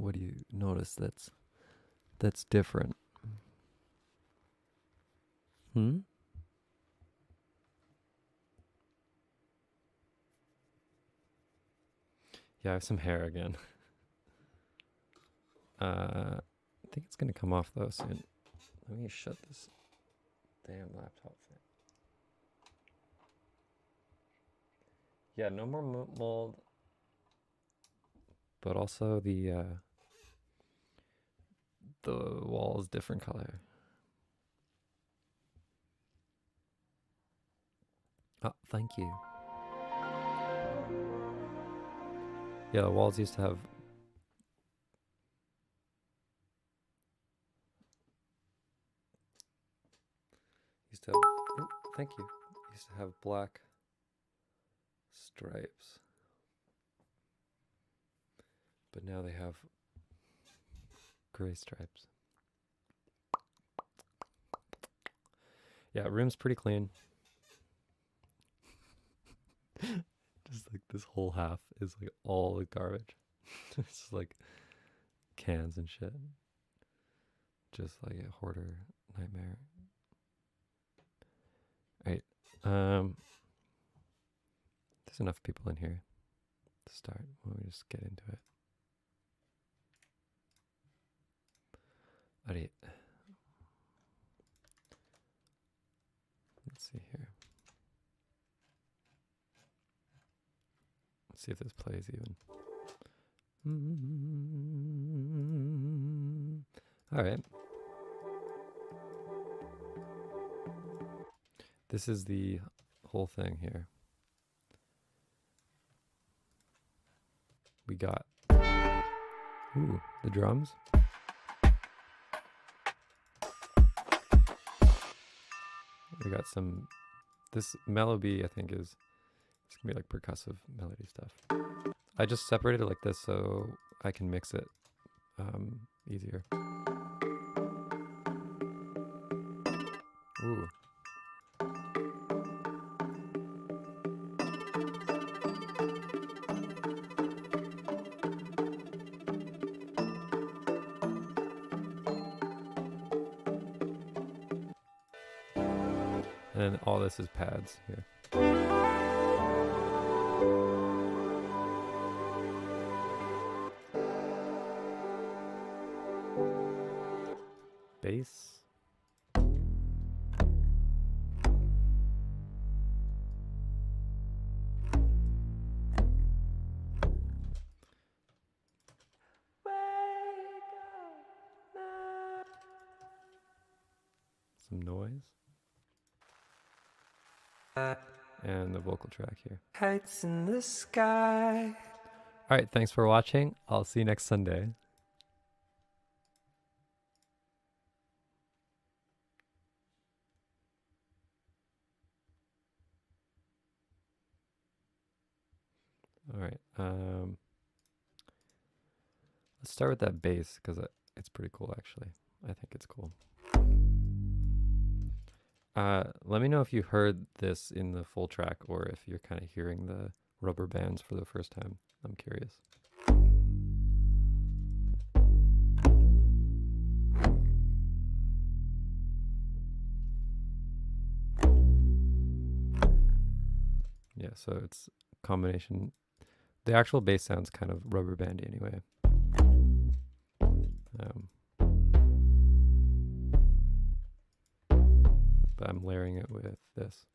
what do you notice that's different? Hmm? Yeah, I have some hair again. I think it's gonna come off though soon. Let me shut this damn laptop fan. Yeah, no more mold, but also the wall is different color. Oh, thank you. Yeah, the walls used to have oh, thank you. Used to have black stripes. But now they have gray stripes. Yeah, room's pretty clean. Just like this whole half is like all the garbage. It's just like cans and shit. Just like a hoarder nightmare. Right. There's enough people in here to start. Why don't we just get into it? Alright. Let's see here. Let's see if this plays even. Alright. This is the whole thing here. We got the drums. We got some, this melody I think is, it's gonna be like percussive melody stuff. I just separated it like this so I can mix it easier. Ooh. And then all this is pads here. Bass. Some noise. And the vocal track here. Heights in the sky. All right, thanks for watching. I'll see you next Sunday. All right. Let's start with that bass because it's pretty cool, actually. I think it's cool. Let me know if you heard this in the full track or if you're kind of hearing the rubber bands for the first time. I'm curious. Yeah, so it's a combination. The actual bass sounds kind of rubber bandy anyway. But I'm layering it with this.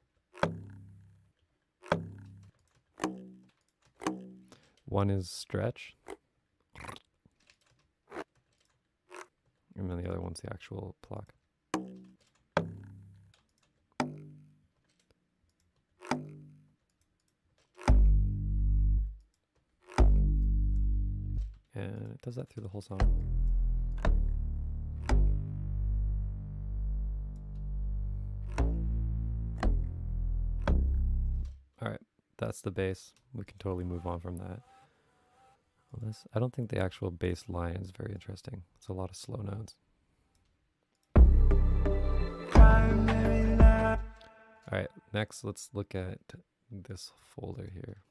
One is stretch. And then the other one's the actual pluck. And it does that through the whole song. All right, that's the bass. We can totally move on from that. Well, I don't think the actual bass line is very interesting. It's a lot of slow notes. All right, next let's look at this folder here.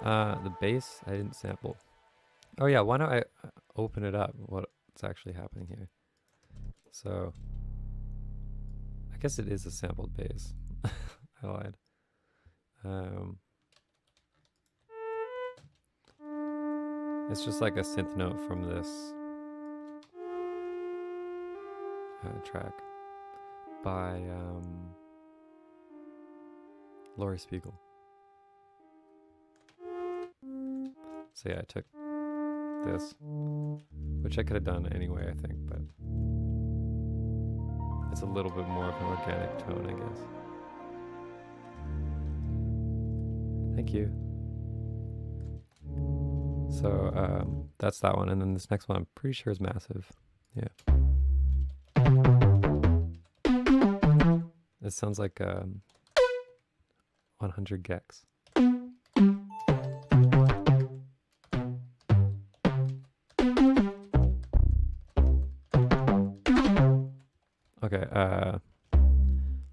The bass I didn't sample. Oh yeah, why don't I open it up? What's actually happening here? So I guess it is a sampled bass. I lied. It's just like a synth note from this track by Laurie Spiegel. So yeah, I took this, which I could have done anyway, I think, but it's a little bit more of an organic tone, I guess. Thank you. So that's that one, and then this next one I'm pretty sure is massive. Yeah. It sounds like 100 gex. Okay,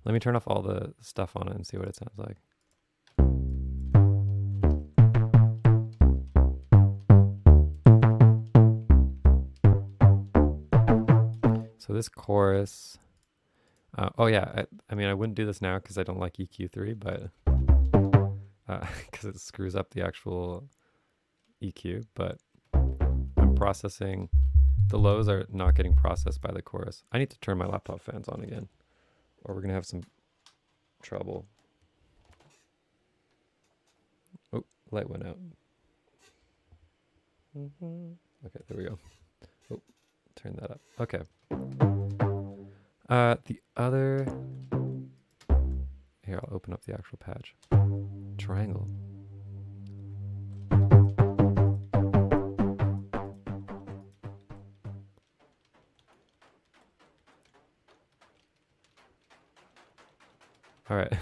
let me turn off all the stuff on it and see what it sounds like. So this chorus, oh yeah, I mean I wouldn't do this now because I don't like EQ3, but because it screws up the actual EQ, but I'm processing, the lows are not getting processed by the chorus. I need to turn my laptop fans on again, or we're gonna have some trouble. Oh, light went out. Okay, there we go. Oh, turn that up. Okay. The other, here, I'll open up the actual patch. Triangle. All right,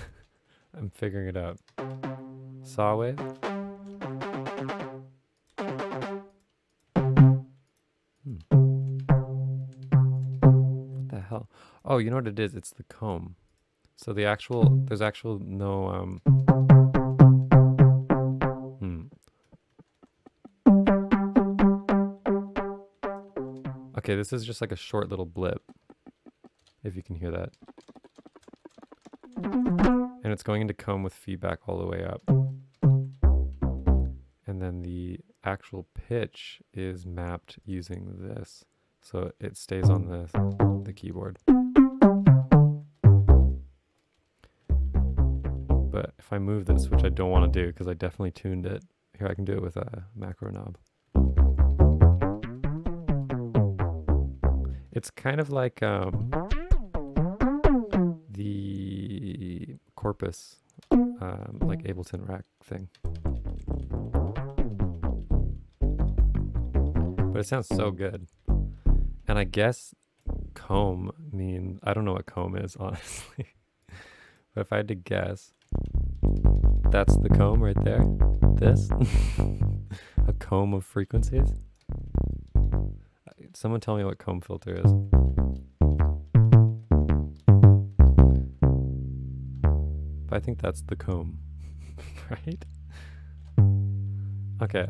I'm figuring it out. Saw wave. What the hell? Oh, you know what it is? It's the comb. So the actual, there's actual no, Okay, this is just like a short little blip, if you can hear that. And it's going into comb with feedback all the way up. And then the actual pitch is mapped using this. So it stays on the keyboard. But if I move this, which I don't want to do because I definitely tuned it, here I can do it with a macro knob. It's kind of like the Corpus, like Ableton Rack thing. But it sounds so good. And I guess comb means, I don't know what comb is, honestly. But if I had to guess, that's the comb right there. This. A comb of frequencies. Someone tell me what comb filter is. But I think that's the comb, right? Okay,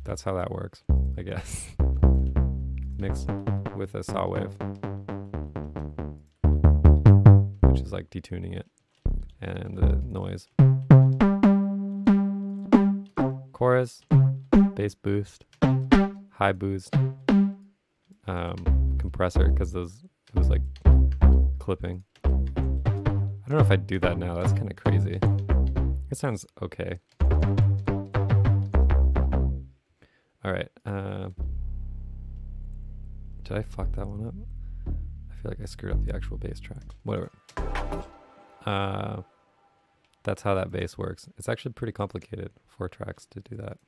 that's how that works, I guess. Mixed with a saw wave, which is like detuning it, and the noise. Chorus, bass boost, high boost, compressor, because it was like clipping. I don't know if I'd do that now, that's kind of crazy. It sounds okay. Alright, did I fuck that one up? I feel like I screwed up the actual bass track. Whatever. That's how that bass works. It's actually pretty complicated, 4 tracks to do that.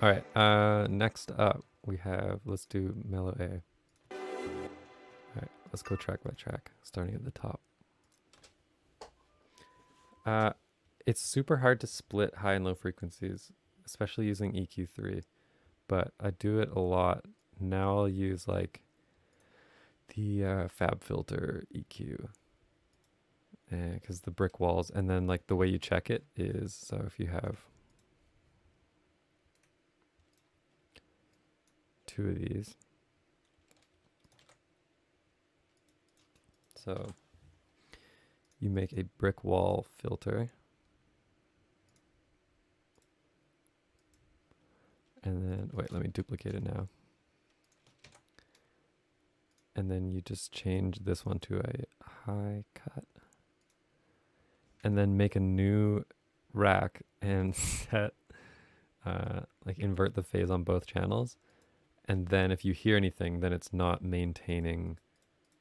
Alright, next up we have, let's do mellow A. Alright, let's go track by track, starting at the top. It's super hard to split high and low frequencies, especially using EQ3. but I do it a lot. Now I'll use like the Fab Filter EQ, because the brick walls, and then like the way you check it is, so if you have two of these, so you make a brick wall filter, and then wait, let me duplicate it now. And then you just change this one to a high cut. And then make a new rack and set, like invert the phase on both channels. And then if you hear anything, then it's not maintaining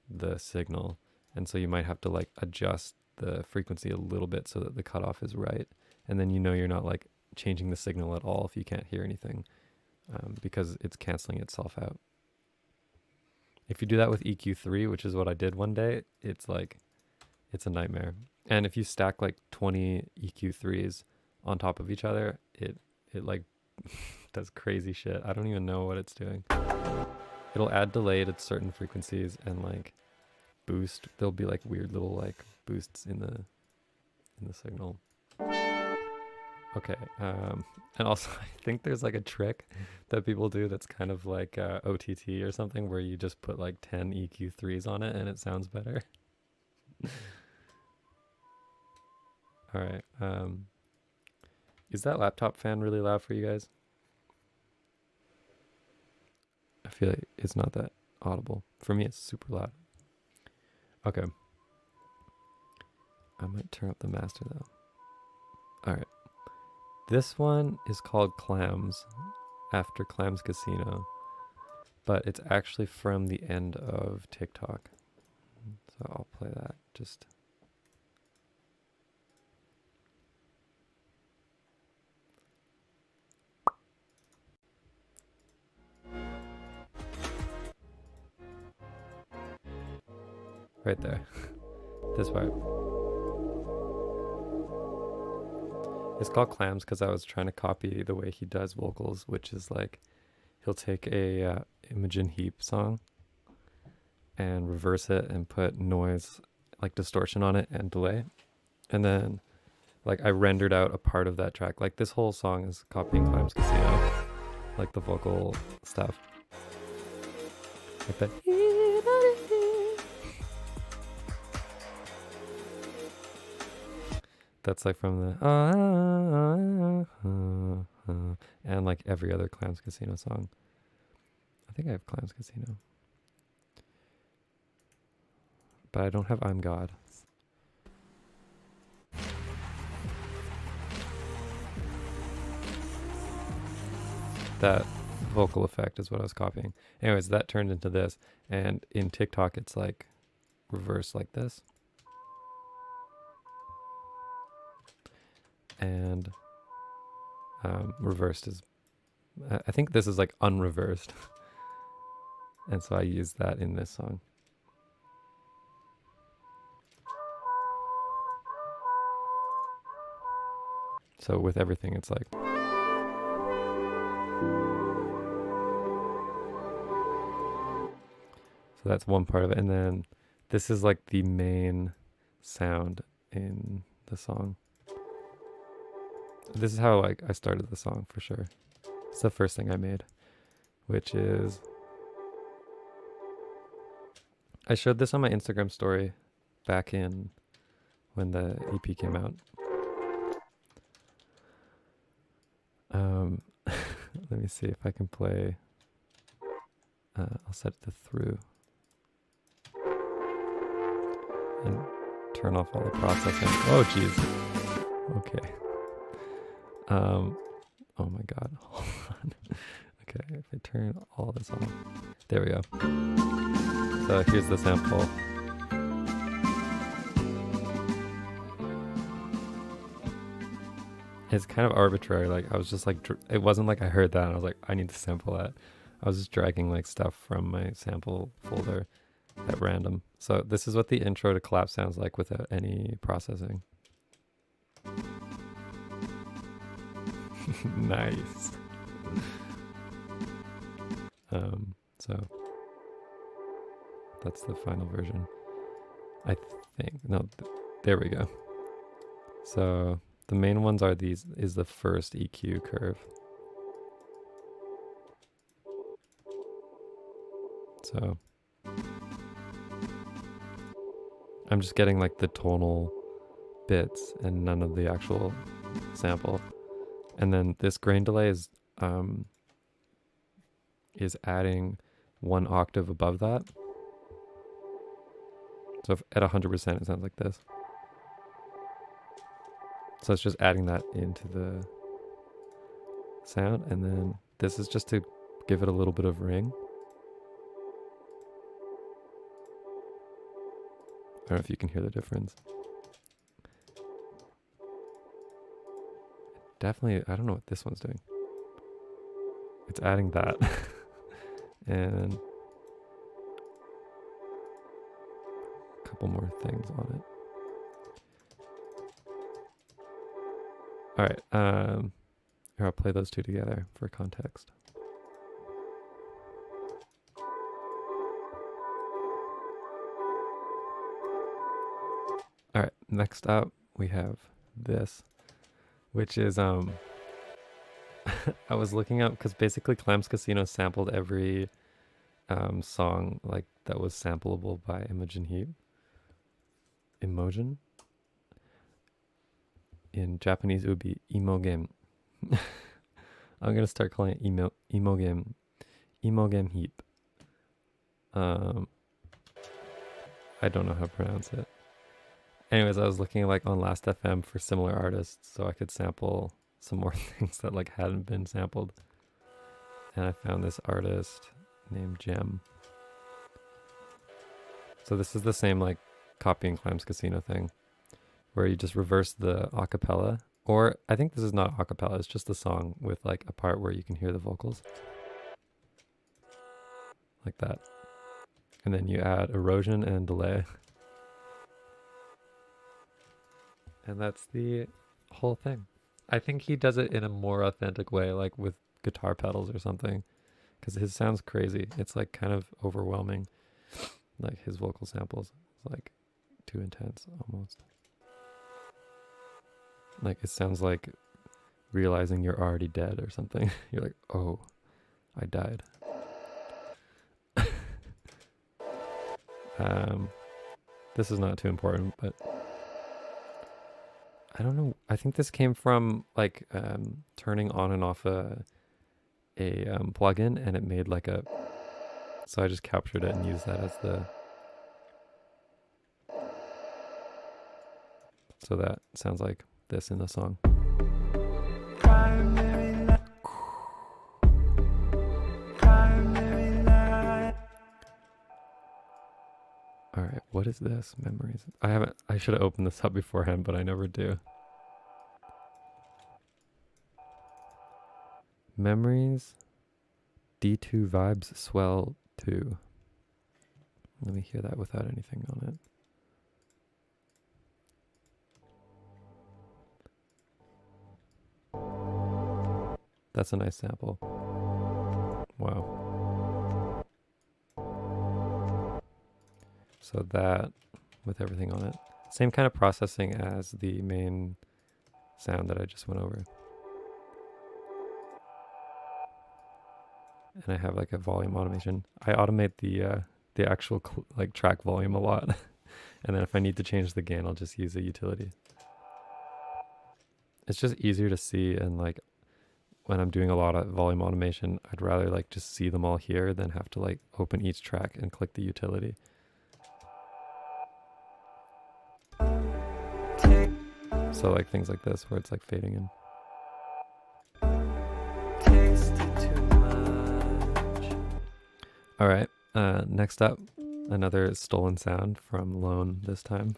the signal. And so you might have to like adjust the frequency a little bit so that the cutoff is right. And then you know you're not like changing the signal at all if you can't hear anything, because it's canceling itself out. If you do that with EQ3, which is what I did one day, it's like, it's a nightmare. And if you stack like 20 EQ3s on top of each other, it like does crazy shit. I don't even know what it's doing. It'll add delay at certain frequencies and like boost. There'll be like weird little like boosts in the signal. Okay, and also I think there's like a trick that people do that's kind of like OTT or something, where you just put like 10 EQ3s on it and it sounds better. All right, is that laptop fan really loud for you guys? I feel like it's not that audible. For me, it's super loud. Okay. I might turn up the master though. All right. This one is called Clams, after Clams Casino, but it's actually from the end of TikTok. So I'll play that just. Right there. This part. It's called Clams because I was trying to copy the way he does vocals, which is like he'll take a Imogen Heap song and reverse it and put noise, like distortion on it and delay. And then like I rendered out a part of that track. Like this whole song is copying Clams Casino, like the vocal stuff. Like that. That's like from the and like every other Clams Casino song. I think I have Clams Casino, but I don't have I'm God. That vocal effect is what I was copying. Anyways, that turned into this, and in TikTok it's like reversed like this. And reversed is, I think this is like unreversed. And so I use that in this song. So with everything, it's like. So that's one part of it. And then this is like the main sound in the song. This is how like I started the song for sure. It's the first thing I made, which is, I showed this on my Instagram story back in when the EP came out. Let me see if I can play. I'll set it to through and turn off all the processing. Oh jeez. Okay. Oh my god. Hold on. Okay, if I turn all this on. There we go. So here's the sample. It's kind of arbitrary. Like I was just like, it wasn't like I heard that and I was like, I need to sample that. I was just dragging like stuff from my sample folder at random. So this is what the intro to Collapse sounds like without any processing. Nice. So that's the final version, I think. No, there we go. So the main ones are these, is the first EQ curve. So I'm just getting like the tonal bits and none of the actual sample. And then this grain delay is adding 1 octave above that. So if at 100% it sounds like this. So it's just adding that into the sound, and then this is just to give it a little bit of ring. I don't know if you can hear the difference. Definitely, I don't know what this one's doing. It's adding that. And a couple more things on it. All right, here, I'll play those two together for context. All right, next up we have this, which is I was looking up because basically Clams Casino sampled every song like that was sampleable by Imogen Heap. Imogen? In Japanese, it would be Imogen. I'm gonna start calling it Imogen. Imogen Heap. I don't know how to pronounce it. Anyways, I was looking like on Last FM for similar artists so I could sample some more things that like hadn't been sampled. And I found this artist named Gem. So this is the same like copying Clams Casino thing, where you just reverse the acapella, or I think this is not acapella, it's just a song with like a part where you can hear the vocals. Like that. And then you add erosion and delay. And that's the whole thing. I think he does it in a more authentic way, like with guitar pedals or something, because his sounds crazy. It's like kind of overwhelming. Like his vocal samples, it's like too intense almost. Like it sounds like realizing you're already dead or something. You're like, oh, I died. This is not too important, but I don't know. I think this came from like turning on and off a plugin, and it made like a. So I just captured it and used that as the. So that sounds like this in the song. All right, what is this? Memories. I should have opened this up beforehand, but I never do. Memories. D2 vibes swell 2. Let me hear that without anything on it. That's a nice sample. Wow. So that with everything on it. Same kind of processing as the main sound that I just went over. And I have like a volume automation. I automate the actual like track volume a lot. And then if I need to change the gain, I'll just use a utility. It's just easier to see, and like when I'm doing a lot of volume automation, I'd rather like just see them all here than have to like open each track and click the utility. So like things like this where it's like fading in. All right, next up, another stolen sound from Lone this time.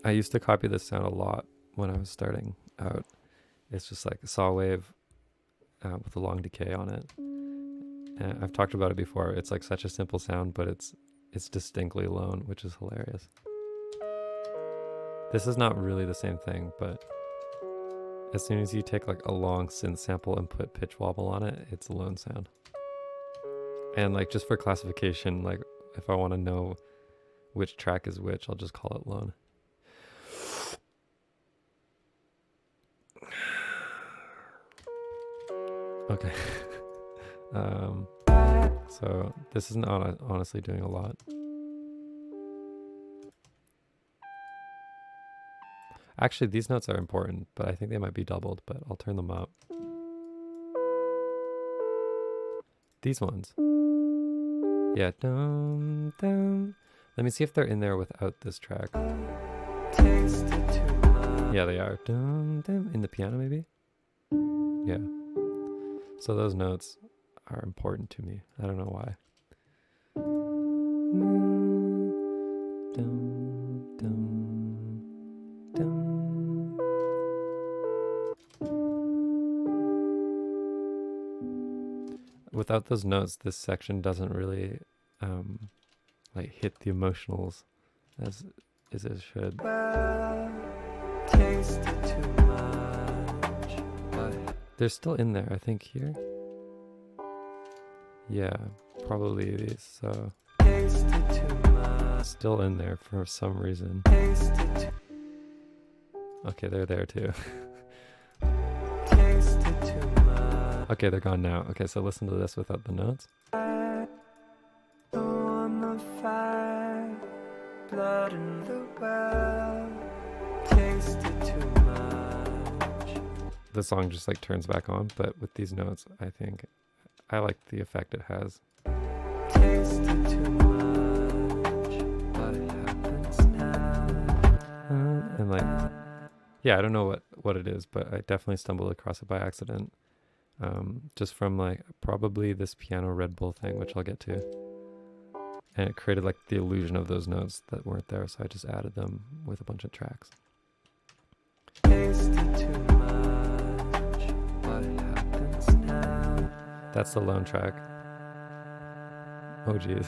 I used to copy this sound a lot when I was starting out. It's just like a saw wave with a long decay on it. And I've talked about it before. It's like such a simple sound, but it's distinctly Lone, which is hilarious. This is not really the same thing, but as soon as you take like a long synth sample and put pitch wobble on it, it's a lone sound. And like just for classification, like if I want to know which track is which, I'll just call it lone. Okay. So this is not honestly doing a lot. Actually, these notes are important, but I think they might be doubled, but I'll turn them up. These ones. Yeah, dum, dum. Let me see if they're in there without this track. Yeah, they are. Dum, dum. In the piano, maybe? Yeah. So those notes are important to me. I don't know why. Dum, dum, dum. Without those notes, this section doesn't really like hit the emotionals as it should. They're still in there, I think, here. Yeah, probably these. So still in there for some reason. Okay, they're there too. Okay, they're gone now. Okay, so listen to this without the notes. Blood in the well, tasted too much. The song just like turns back on, but with these notes, I think I like the effect it has. Tasted too much, what happens now? And like, yeah, I don't know what it is, but I definitely stumbled across it by accident. Just from like probably this piano Red Bull thing, which I'll get to. And it created like the illusion of those notes that weren't there, so I just added them with a bunch of tracks. That's the lone track. Oh geez.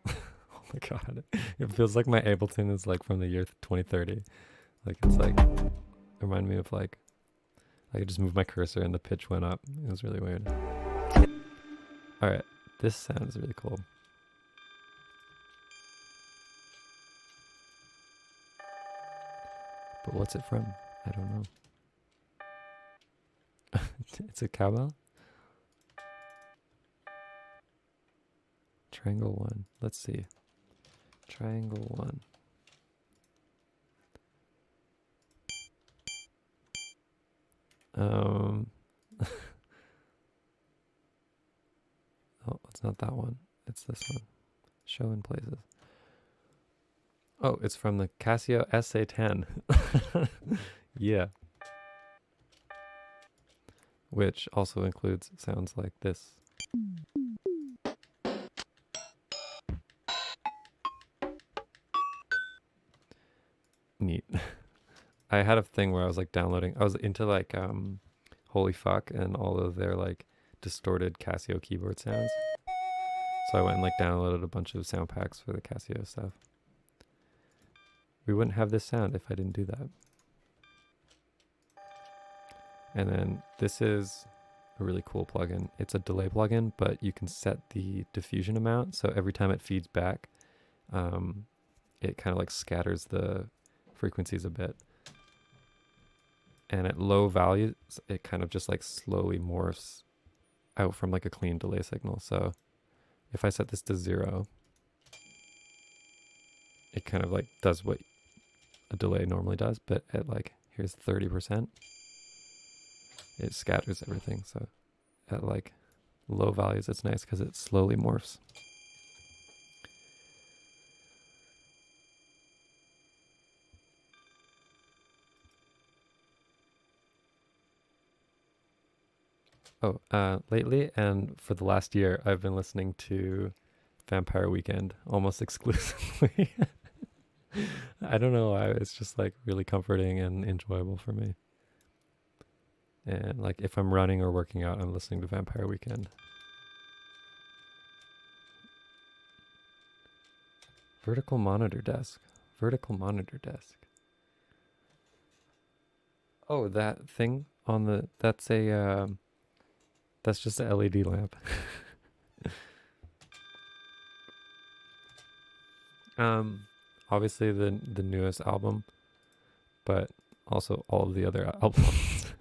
Oh my god. It feels like my Ableton is like from the year 2030. Like it's like, remind me of like, I could just move my cursor and the pitch went up. It was really weird. Alright, this sound is really cool. But what's it from? I don't know. It's a cowbell? Triangle 1. Let's see. Triangle 1. Oh, it's not that one. It's this one. Show in places. Oh, it's from the Casio SA10. Yeah. Which also includes sounds like this. Neat. I had a thing where I was like downloading, I was into like Holy Fuck and all of their like distorted Casio keyboard sounds. So I went and like downloaded a bunch of sound packs for the Casio stuff. We wouldn't have this sound if I didn't do that. And then this is a really cool plugin. It's a delay plugin, but you can set the diffusion amount. So every time it feeds back, it kind of like scatters the frequencies a bit. And at low values, it kind of just like slowly morphs out from like a clean delay signal. So if I set this to 0, it kind of like does what a delay normally does, but at like, here's 30%, it scatters everything. So at like low values, it's nice because it slowly morphs. Oh, lately and for the last year, I've been listening to Vampire Weekend almost exclusively. I don't know why, it's just like really comforting and enjoyable for me. And like if I'm running or working out, I'm listening to Vampire Weekend. Vertical monitor desk. Vertical monitor desk. Oh, that thing on the, that's just a LED lamp. Obviously the newest album, but also all of the other albums.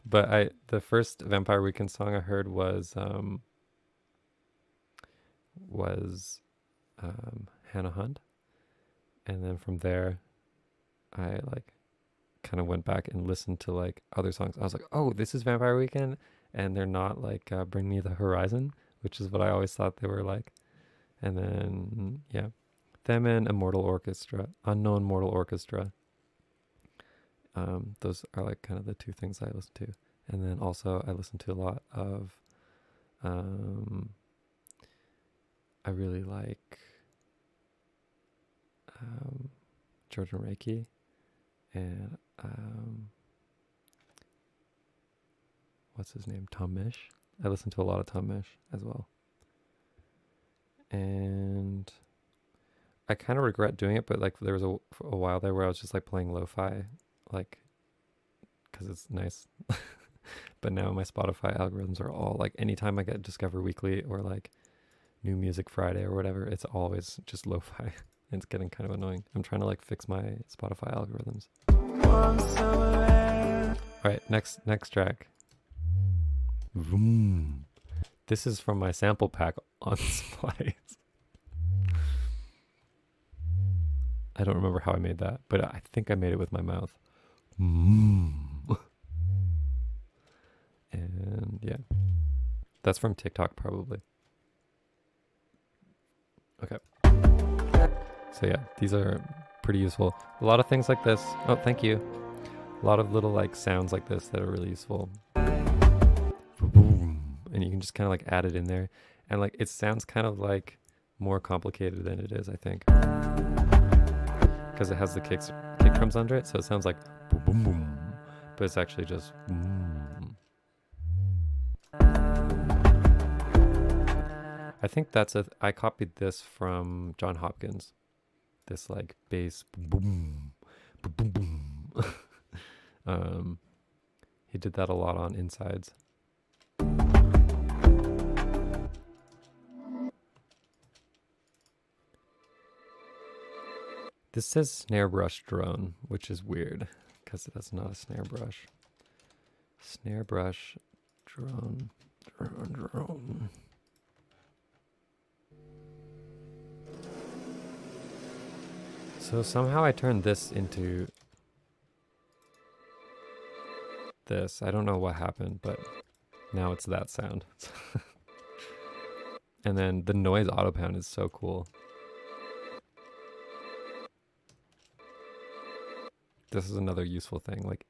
But the first Vampire Weekend song I heard was Hannah Hunt, and then from there, I like kind of went back and listened to like other songs. I was like, oh, this is Vampire Weekend, and they're not like Bring Me the Horizon, which is what I always thought they were like. And then yeah, them and Unknown Mortal Orchestra. Those are like kind of the two things I listen to. And then also I listen to a lot of, I really like Jordan Reiki and what's his name? Tom Misch. I listen to a lot of Tom Misch as well. And I kind of regret doing it, but like there was a while there where I was just like playing lo-fi, like, because it's nice. But now my Spotify algorithms are all like, anytime I get Discover Weekly or like New Music Friday or whatever, it's always just lo-fi. It's getting kind of annoying. I'm trying to like fix my Spotify algorithms. All right, next track. Vroom. This is from my sample pack on Splice. I don't remember how I made that, but I think I made it with my mouth. And yeah, that's from TikTok probably. Okay. So yeah, these are pretty useful. A lot of things like this. Oh, thank you. A lot of little like sounds like this that are really useful. And you can just kind of like add it in there. And like it sounds kind of like more complicated than it is, I think. Because it has the kick drums under it, so it sounds like boom boom boom. But it's actually just boom. I think I copied this from John Hopkins. This like bass boom boom boom boom. He did that a lot on Insides. This says snare brush drone, which is weird because that's not a snare brush. Snare brush drone. So somehow I turned this into this. I don't know what happened, but now it's that sound. And then the noise auto pound is so cool. This is another useful thing, like,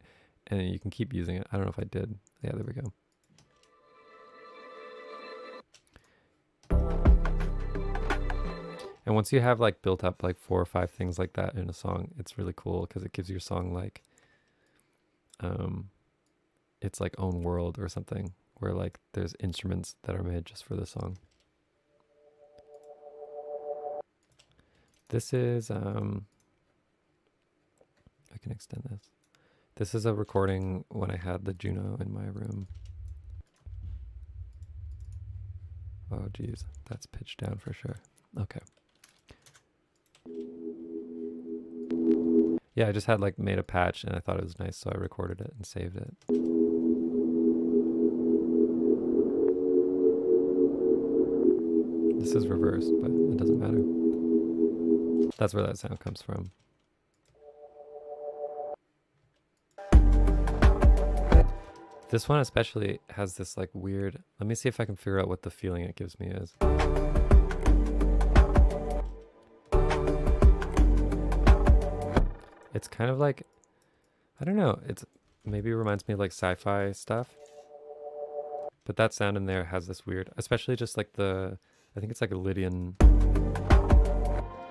and you can keep using it. I don't know if I did. Yeah, there we go. And once you have like built up like 4 or 5 things like that in a song, it's really cool because it gives your song like, it's like own world or something where like there's instruments that are made just for the song. This is, I can extend this. This is a recording when I had the Juno in my room. Oh geez, that's pitched down for sure. Okay. Yeah, I just had like made a patch and I thought it was nice, so I recorded it and saved it. This is reversed, but it doesn't matter. That's where that sound comes from. This one especially has this like weird, let me see if I can figure out what the feeling it gives me is. It's kind of like, I don't know, it's maybe reminds me of like sci-fi stuff. But that sound in there has this weird, especially just like I think it's like a Lydian,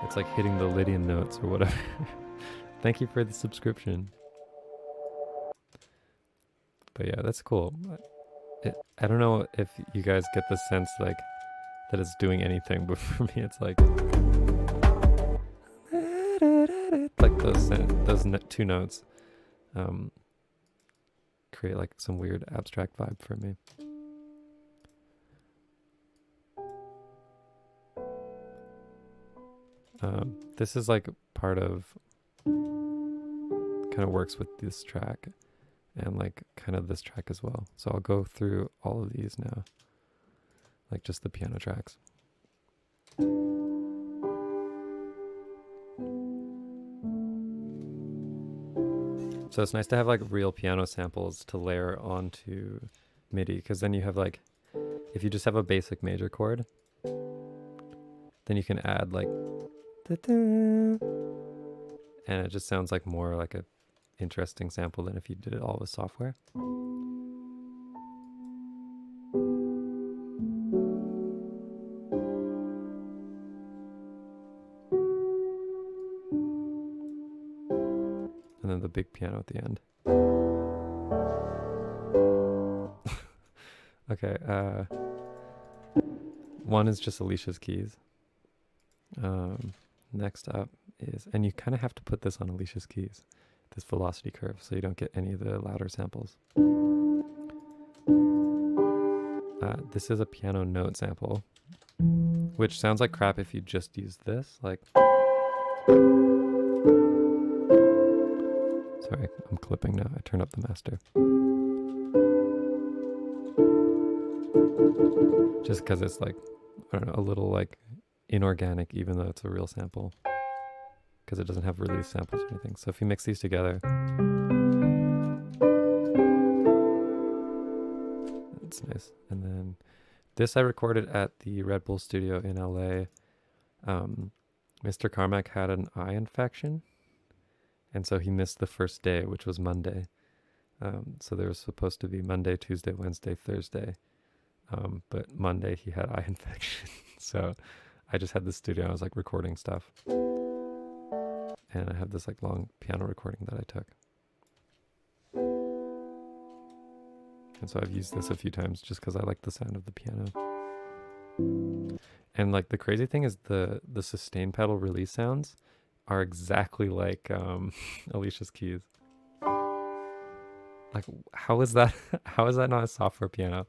it's like hitting the Lydian notes or whatever. Thank you for the subscription. But yeah, that's cool. I don't know if you guys get the sense like that it's doing anything, but for me it's like, like those two notes create like some weird abstract vibe for me. This is like part of, kind of works with this track and like kind of this track as well. So I'll go through all of these now, like just the piano tracks. So it's nice to have like real piano samples to layer onto MIDI, because then you have like, if you just have a basic major chord, then you can add like, and it just sounds like more like a interesting sample than if you did it all with software. And then the big piano at the end. Okay, one is just Alicia's keys. Next up is, and you kind of have to put this on Alicia's keys, this velocity curve, so you don't get any of the louder samples. This is a piano note sample, which sounds like crap if you just use this, like... Sorry, I'm clipping now. I turn up the master. Just because it's like, I don't know, a little like inorganic, even though it's a real sample, because it doesn't have release samples or anything. So if you mix these together, it's nice. And then this I recorded at the Red Bull studio in LA. Mr. Carmack had an eye infection, and so he missed the first day, which was Monday. So there was supposed to be Monday, Tuesday, Wednesday, Thursday. But Monday he had eye infection. So I just had the studio. I was like recording stuff. And I have this like long piano recording that I took. And so I've used this a few times just because I like the sound of the piano. And like the crazy thing is the sustain pedal release sounds are exactly like Alicia's keys. Like, how is that not a software piano?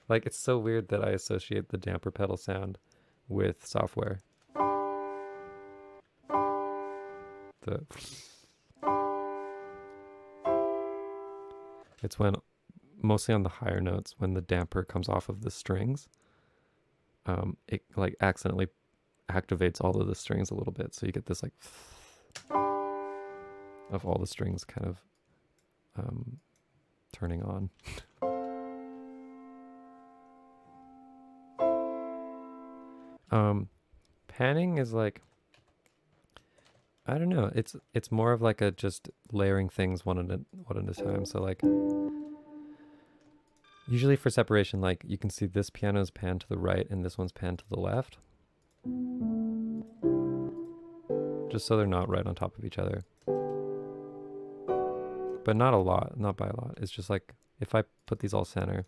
Like, it's so weird that I associate the damper pedal sound with software. It's when, mostly on the higher notes, when the damper comes off of the strings, it like accidentally activates all of the strings a little bit. So you get this like of all the strings kind of turning on. Panning is like, I don't know, it's more of like a just layering things one at a time. So like usually for separation, like you can see this piano is panned to the right and this one's panned to the left, just so they're not right on top of each other. But not a lot, not by a lot. It's just like if I put these all center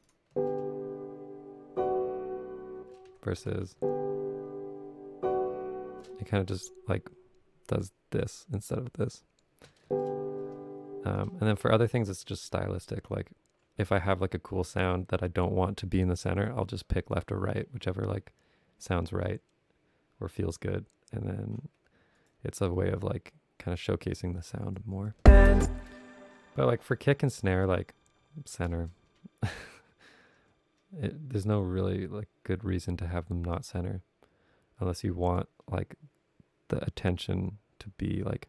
versus it kind of just like does this instead of this. And then for other things, it's just stylistic. Like if I have like a cool sound that I don't want to be in the center, I'll just pick left or right, whichever like sounds right or feels good. And then it's a way of like kind of showcasing the sound more. But like for kick and snare, like center, there's no really like good reason to have them not center, unless you want like the attention to be like,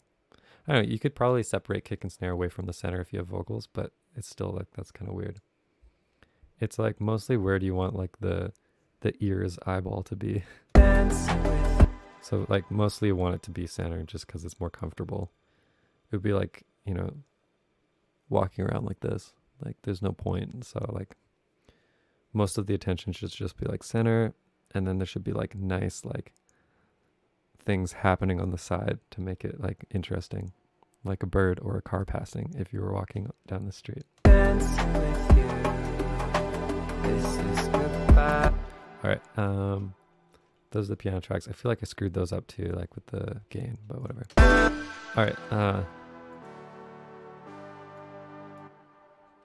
I don't know, you could probably separate kick and snare away from the center if you have vocals, but it's still like, that's kind of weird. It's like mostly where do you want like the ear's eyeball to be. So like mostly you want it to be center just because it's more comfortable. It would be like, you know, walking around like this, like there's no point. So like most of the attention should just be like center, and then there should be like nice like things happening on the side to make it like interesting, like a bird or a car passing if you were walking down the street. Dancing with you. This is goodbye. All right, Those are the piano tracks. I feel like I screwed those up too, like with the gain, but whatever. All right.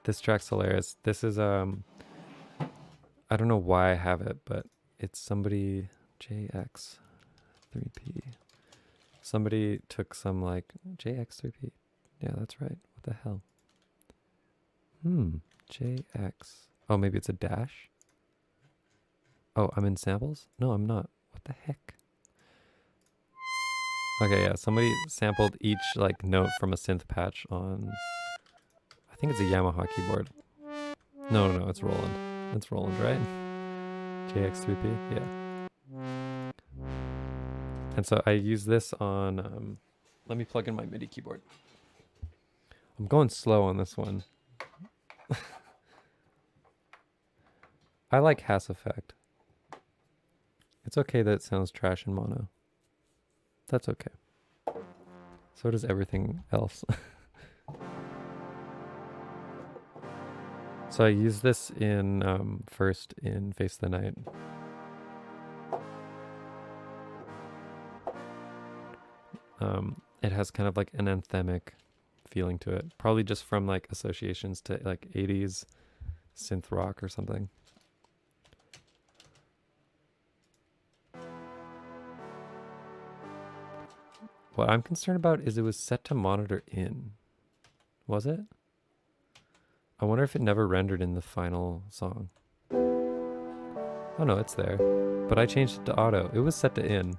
This track's hilarious. This is I don't know why I have it, but it's somebody JX3P. Somebody took some like JX3P. Yeah, that's right. What the hell? JX. Oh, maybe it's a dash. Oh, I'm in samples? No, I'm not. What the heck? Okay, yeah, somebody sampled each like note from a synth patch on, I think it's a Yamaha keyboard. No, it's Roland. It's Roland, right? JX3P, yeah. And so I use this on, let me plug in my MIDI keyboard. I'm going slow on this one. I like Hass Effect. It's okay that it sounds trash in mono. That's okay. So does everything else. So I use this in first in Face the Night. It has kind of like an anthemic feeling to it. Probably just from like associations to like 80s synth rock or something. What I'm concerned about is it was set to monitor in. Was it? I wonder if it never rendered in the final song. Oh no, it's there. But I changed it to auto. It was set to in.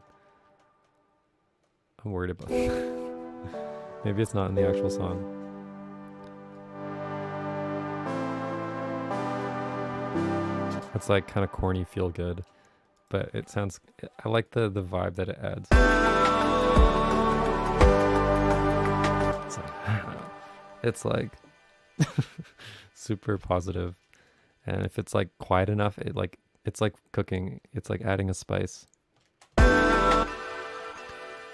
I'm worried about it. Maybe it's not in the actual song. It's like kind of corny, feel good. But it sounds, I like the vibe that it adds. It's like super positive. And if it's like quiet enough, it's like cooking. It's like adding a spice.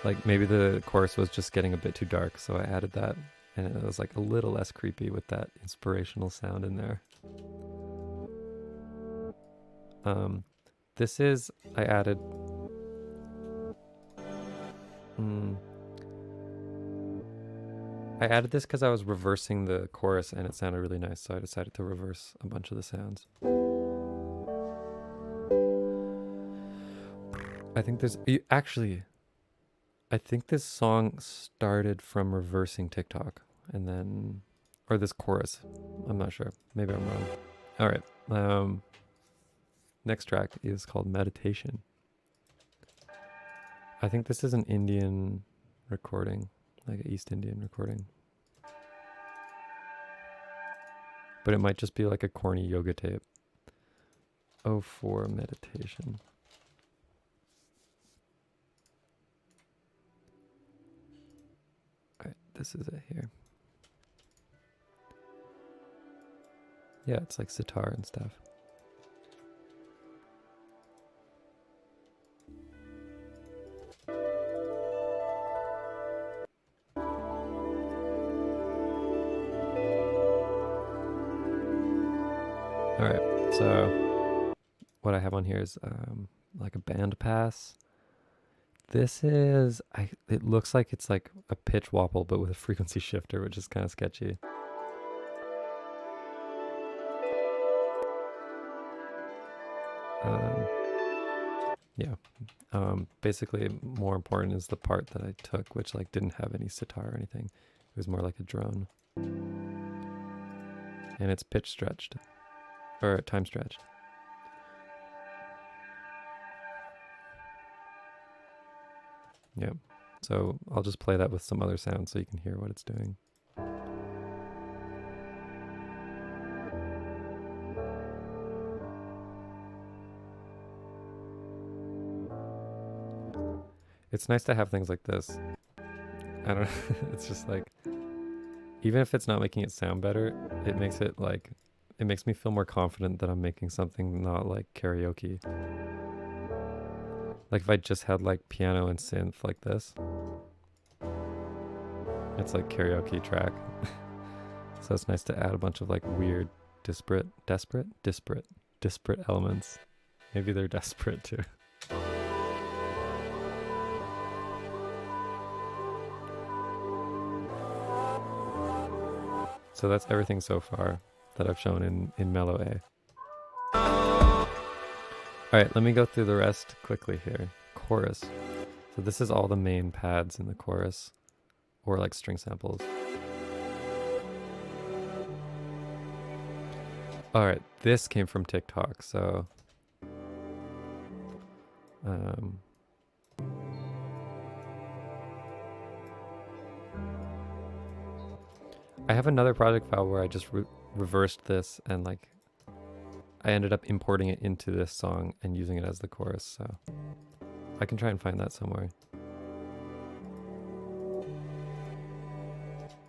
Like maybe the chorus was just getting a bit too dark, so I added that, and it was like a little less creepy with that inspirational sound in there. This is, I added this because I was reversing the chorus and it sounded really nice, so I decided to reverse a bunch of the sounds. I think I think this song started from reversing TikTok and then, or this chorus. I'm not sure. Maybe I'm wrong. All right. Next track is called Meditation. I think this is an Indian recording, like an East Indian recording. But it might just be like a corny yoga tape. 04 Meditation. Alright, this is it here. Yeah, it's like sitar and stuff. Alright, so what I have on here is like a band pass. This is, it looks like it's like a pitch wobble, but with a frequency shifter, which is kind of sketchy. Basically more important is the part that I took, which like didn't have any sitar or anything. It was more like a drone. And it's pitch stretched, or time stretched. Yeah, so I'll just play that with some other sounds so you can hear what it's doing. It's nice to have things like this. I don't know, it's just like, even if it's not making it sound better, it makes it like, it makes me feel more confident that I'm making something not like karaoke. Like if I just had like piano and synth like this, it's like karaoke track. So it's nice to add a bunch of like weird, disparate elements. Maybe they're desperate too. So that's everything so far that I've shown in Mellow A. All right, let me go through the rest quickly here. Chorus. So this is all the main pads in the chorus, or like string samples. All right, this came from TikTok, so I have another project file where I just reversed this and like I ended up importing it into this song and using it as the chorus, so I can try and find that somewhere.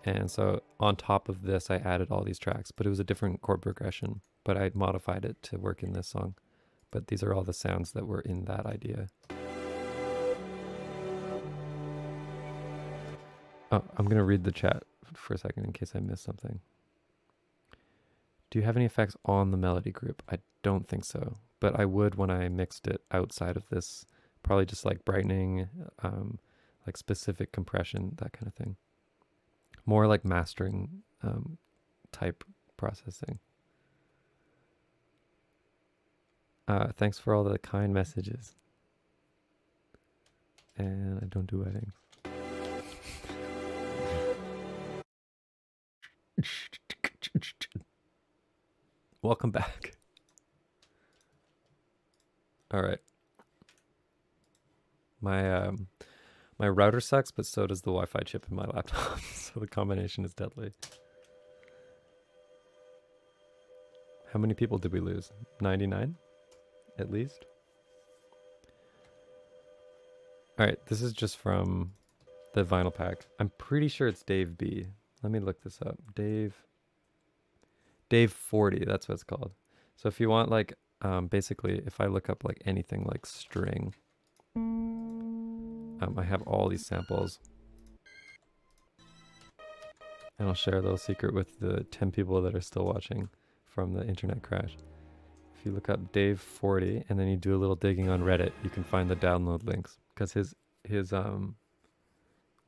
And so on top of this, I added all these tracks, but it was a different chord progression, but I modified it to work in this song. But these are all the sounds that were in that idea. Oh, I'm going to read the chat for a second in case I missed something. Do you have any effects on the melody group? I don't think so, but I would when I mixed it outside of this, probably just like brightening, like specific compression, that kind of thing. More like mastering type processing. Thanks for all the kind messages. And I don't do weddings. Welcome back. All right. My my router sucks, but so does the Wi-Fi chip in my laptop. So the combination is deadly. How many people did we lose? 99? At least? All right, this is just from the vinyl pack. I'm pretty sure it's Dave B. Let me look this up. Dave 40, that's what it's called. So if you want like, basically if I look up like anything like string, I have all these samples. And I'll share a little secret with the 10 people that are still watching from the internet crash. If you look up Dave 40 and then you do a little digging on Reddit, you can find the download links because his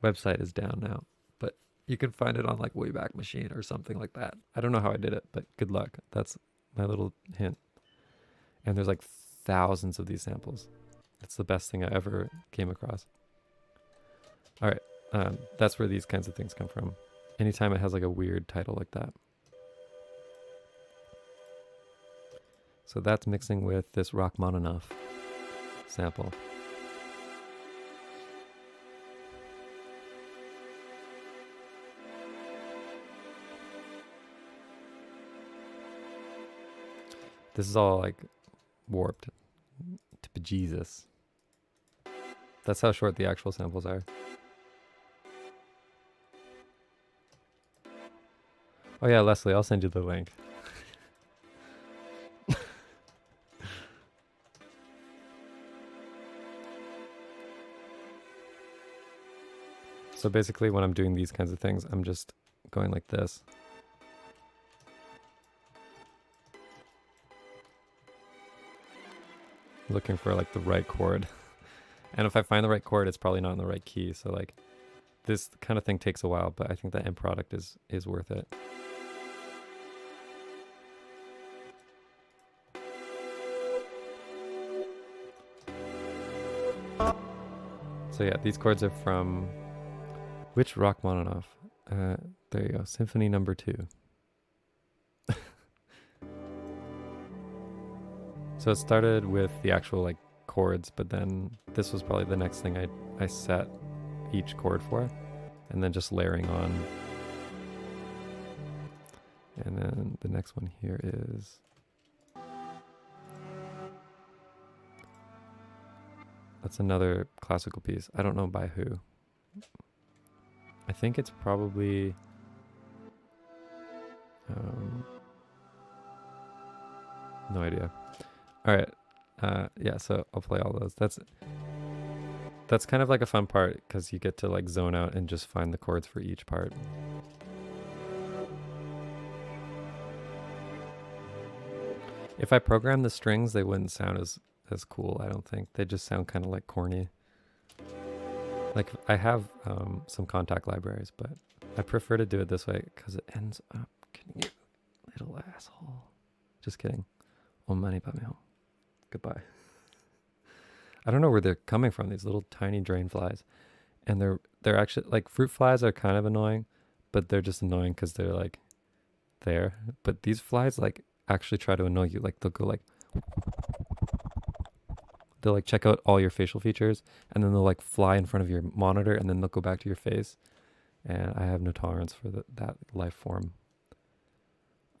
website is down now. But you can find it on like Wayback Machine or something like that. I don't know how I did it, but good luck. That's my little hint. And there's like thousands of these samples. It's the best thing I ever came across. All right, that's where these kinds of things come from. Anytime it has like a weird title like that. So that's mixing with this Rachmaninoff sample. This is all like warped to bejesus. That's how short the actual samples are. Oh yeah, Leslie, I'll send you the link. So basically when I'm doing these kinds of things, I'm just going like this. Looking for like the right chord. And if I find the right chord, it's probably not in the right key. So like this kind of thing takes a while, but I think the end product is worth it. So yeah, these chords are from which Rachmaninoff? There you go, Symphony Number 2. So it started with the actual like chords, but then this was probably the next thing I set each chord for, and then just layering on. And then the next one here is that's another classical piece. I don't know by who. I think it's probably no idea. All right. Yeah, so I'll play all those. That's kind of like a fun part because you get to like zone out and just find the chords for each part. If I program the strings, they wouldn't sound as cool, I don't think. They just sound kind of like corny. Like I have some Contact libraries, but I prefer to do it this way because it ends up getting you, little asshole. Just kidding. Oh, money, home. Goodbye. I don't know where they're coming from, these little tiny drain flies. And they're actually, like, fruit flies are kind of annoying, but they're just annoying because they're, like, there. But these flies, like, actually try to annoy you. Like, they'll go, like, they'll, like, check out all your facial features, and then they'll, like, fly in front of your monitor, and then they'll go back to your face. And I have no tolerance for that life form.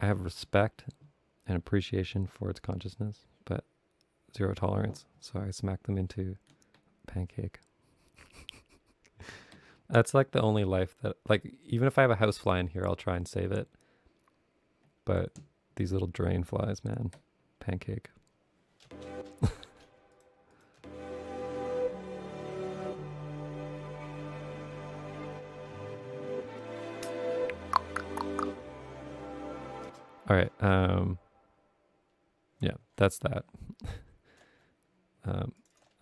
I have respect and appreciation for its consciousness, but zero tolerance. So I smack them into pancake. That's like the only life that, like, even if I have a house fly in here, I'll try and save it. But these little drain flies, man, pancake. All right. Yeah, that's that.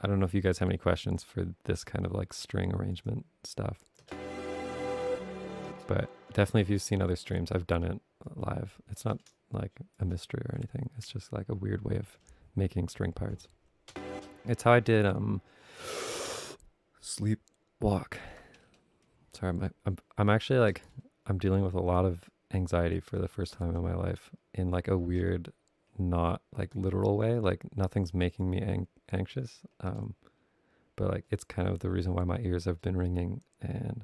I don't know if you guys have any questions for this kind of like string arrangement stuff. But definitely if you've seen other streams, I've done it live. It's not like a mystery or anything. It's just like a weird way of making string parts. It's how I did Sleepwalk. Sorry, I'm actually like, I'm dealing with a lot of anxiety for the first time in my life in like a weird, not like literal way. Like nothing's making me anxious. But like it's kind of the reason why my ears have been ringing, and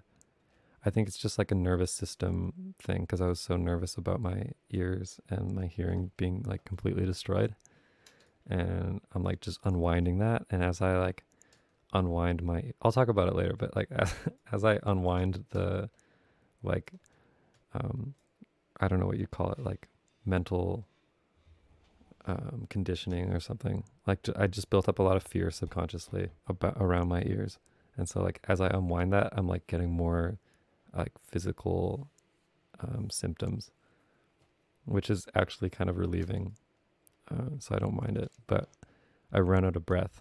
I think it's just like a nervous system thing because I was so nervous about my ears and my hearing being like completely destroyed, and I'm like just unwinding that. And as I like unwind my, I'll talk about it later, but like as I unwind the like I don't know what you call it, like mental conditioning or something. Like I just built up a lot of fear subconsciously around my ears, and so like as I unwind that, I'm like getting more like physical symptoms, which is actually kind of relieving. So I don't mind it, but I run out of breath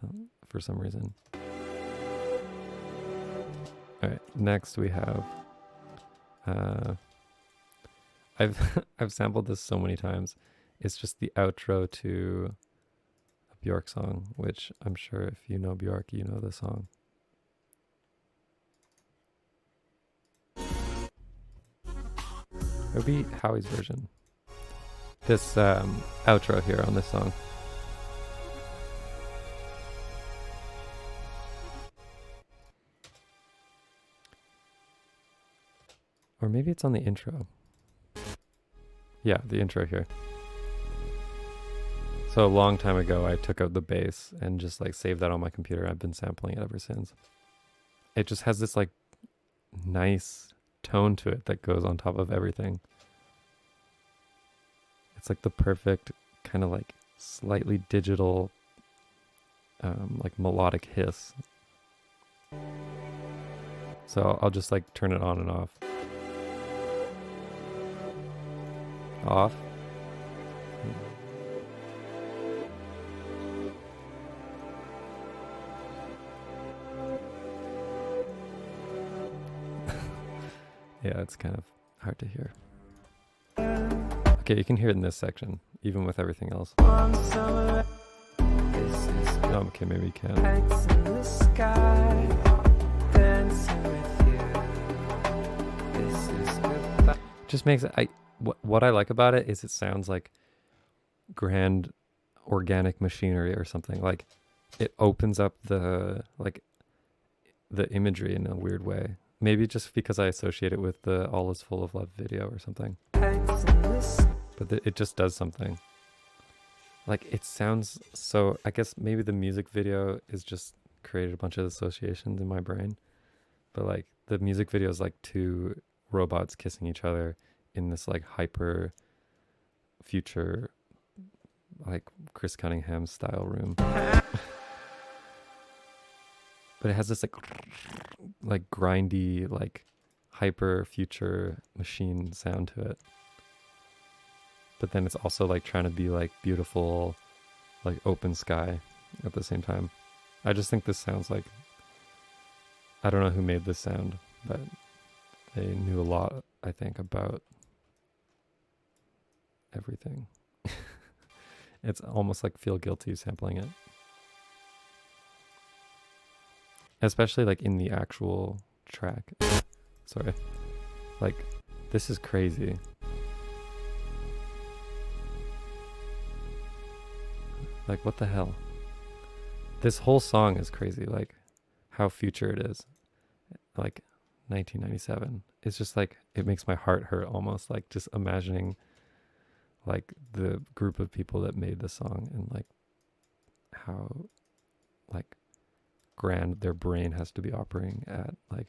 for some reason. All right, next we have I've sampled this so many times. It's just the outro to a Bjork song, which I'm sure if you know Bjork, you know the song. It would be Howie's version. This outro here on this song. Or maybe it's on the intro. Yeah, the intro here. So a long time ago, I took out the bass and just like saved that on my computer. I've been sampling it ever since. It just has this like nice tone to it that goes on top of everything. It's like the perfect kind of like slightly digital, like melodic hiss. So I'll just like turn it on and off. Off. Yeah, it's kind of hard to hear. Okay, you can hear it in this section, even with everything else. Oh, okay, maybe you can. Just makes it, what I like about it is it sounds like grand organic machinery or something. Like it opens up the imagery in a weird way. Maybe just because I associate it with the All Is Full of Love video or something. But it just does something. Like it sounds so, I guess maybe the music video is just created a bunch of associations in my brain. But like the music video is like two robots kissing each other in this like hyper future, like Chris Cunningham style room. But it has this like grindy, like hyper future machine sound to it. But then it's also like trying to be like beautiful, like open sky at the same time. I just think this sounds like, I don't know who made this sound, but they knew a lot, I think, about everything. It's almost like feel guilty sampling it. Especially like in the actual track. Sorry. Like, this is crazy. Like, what the hell? This whole song is crazy. Like, how future it is. Like, 1997. It's just like, it makes my heart hurt almost. Like, just imagining, like, the group of people that made the song and, like, how, like, grand their brain has to be operating at. Like,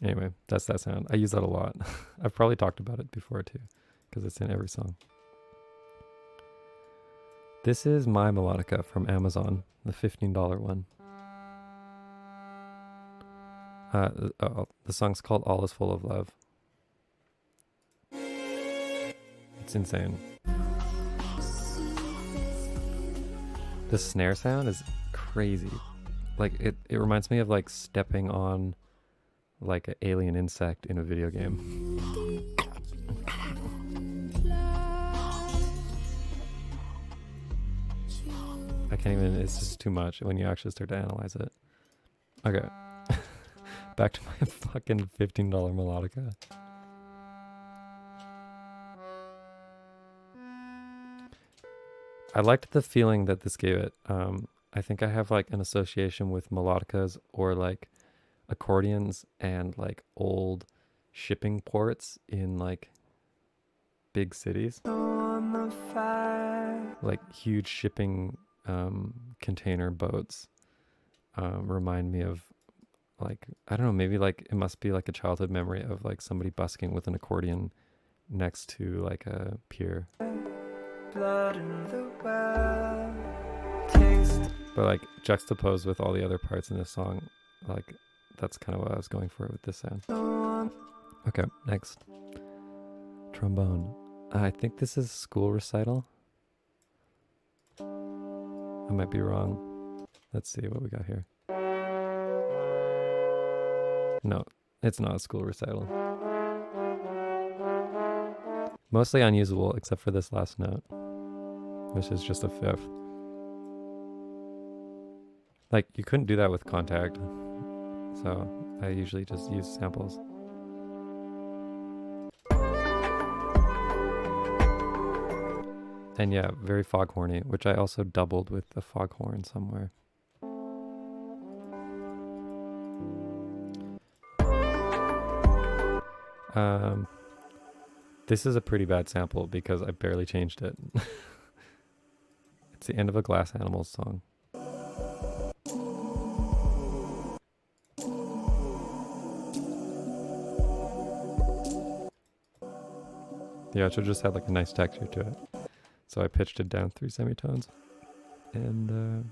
anyway, that's that sound. I use that a lot. I've probably talked about it before, too, because it's in every song. This is My Melodica from Amazon, the $15 one. The song's called All Is Full of Love. It's insane. The snare sound is crazy. Like, it reminds me of, like, stepping on, like, an alien insect in a video game. I can't even, it's just too much when you actually start to analyze it. Okay. Back to my fucking $15 melodica. I liked the feeling that this gave it. I think I have like an association with melodicas or like accordions and like old shipping ports in like big cities. Like huge shipping container boats remind me of like, I don't know, maybe like it must be like a childhood memory of like somebody busking with an accordion next to like a pier. Blood in the well, but like juxtaposed with all the other parts in this song, like that's kind of what I was going for with this sound. Okay, next. Trombone. I think this is school recital. I might be wrong. Let's see what we got here. No, it's not a school recital. Mostly unusable except for this last note, which is just a fifth. Like, you couldn't do that with Contact, so I usually just use samples. And yeah, very foghorny, which I also doubled with the foghorn somewhere. This is a pretty bad sample because I barely changed it. It's the end of a Glass Animals song. Yeah, it should just have like a nice texture to it. So I pitched it down 3 semitones. And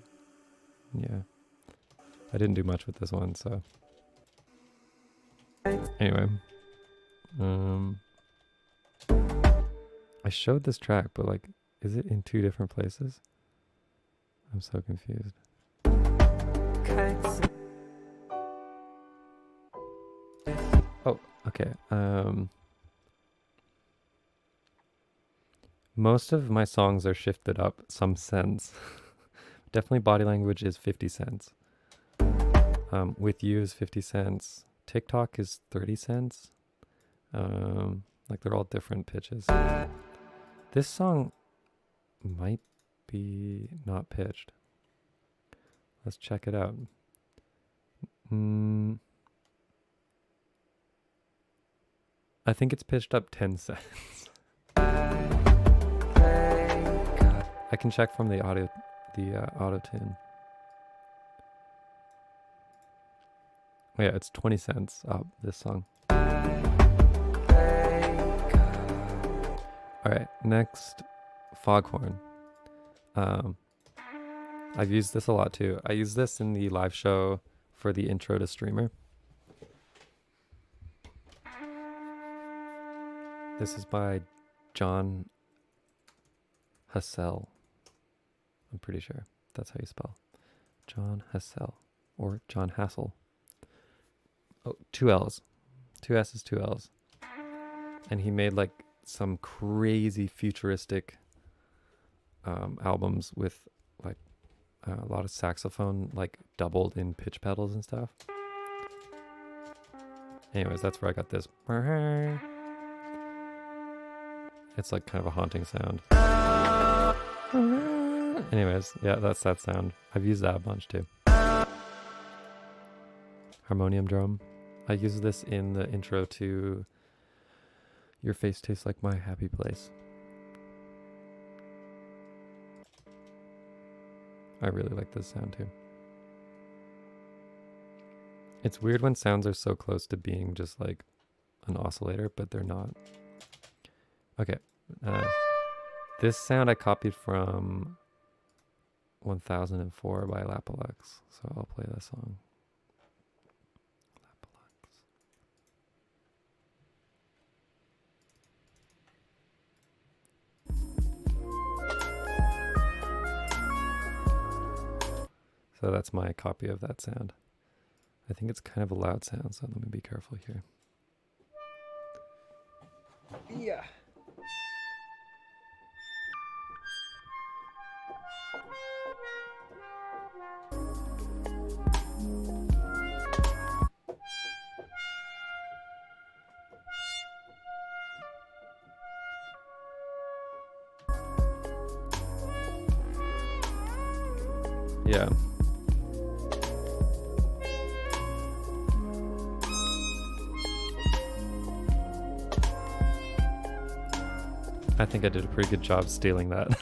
yeah, I didn't do much with this one, so. Anyway. I showed this track, but like, is it in 2 different places? I'm so confused. Oh, okay. Most of my songs are shifted up some cents. Definitely Body Language is 50 cents. With You is 50 cents. TikTok is 30 cents. Like they're all different pitches. This song might be not pitched. Let's check it out. I think it's pitched up 10 cents. I can check from the auto tune. Oh yeah, it's 20 cents up, this song. Alright, next, Foghorn. I've used this a lot too. I use this in the live show for the intro to Streamer. This is by John Hassell. I'm pretty sure that's how you spell John Hassell or John Hassel. Oh, two L's. Two S's, two L's. And he made like some crazy futuristic albums with like a lot of saxophone, like doubled in pitch pedals and stuff. Anyways, that's where I got this. It's like kind of a haunting sound. Anyways, yeah, that's that sound. I've used that a bunch too. Harmonium drum. I use this in the intro to Your Face Tastes Like My Happy Place. I really like this sound too. It's weird when sounds are so close to being just like an oscillator, but they're not. Okay. This sound I copied from 1004 by Lapalex, so I'll play this song. So that's my copy of that sound. I think it's kind of a loud sound, so let me be careful here. Yeah. Yeah. I think I did a pretty good job stealing that.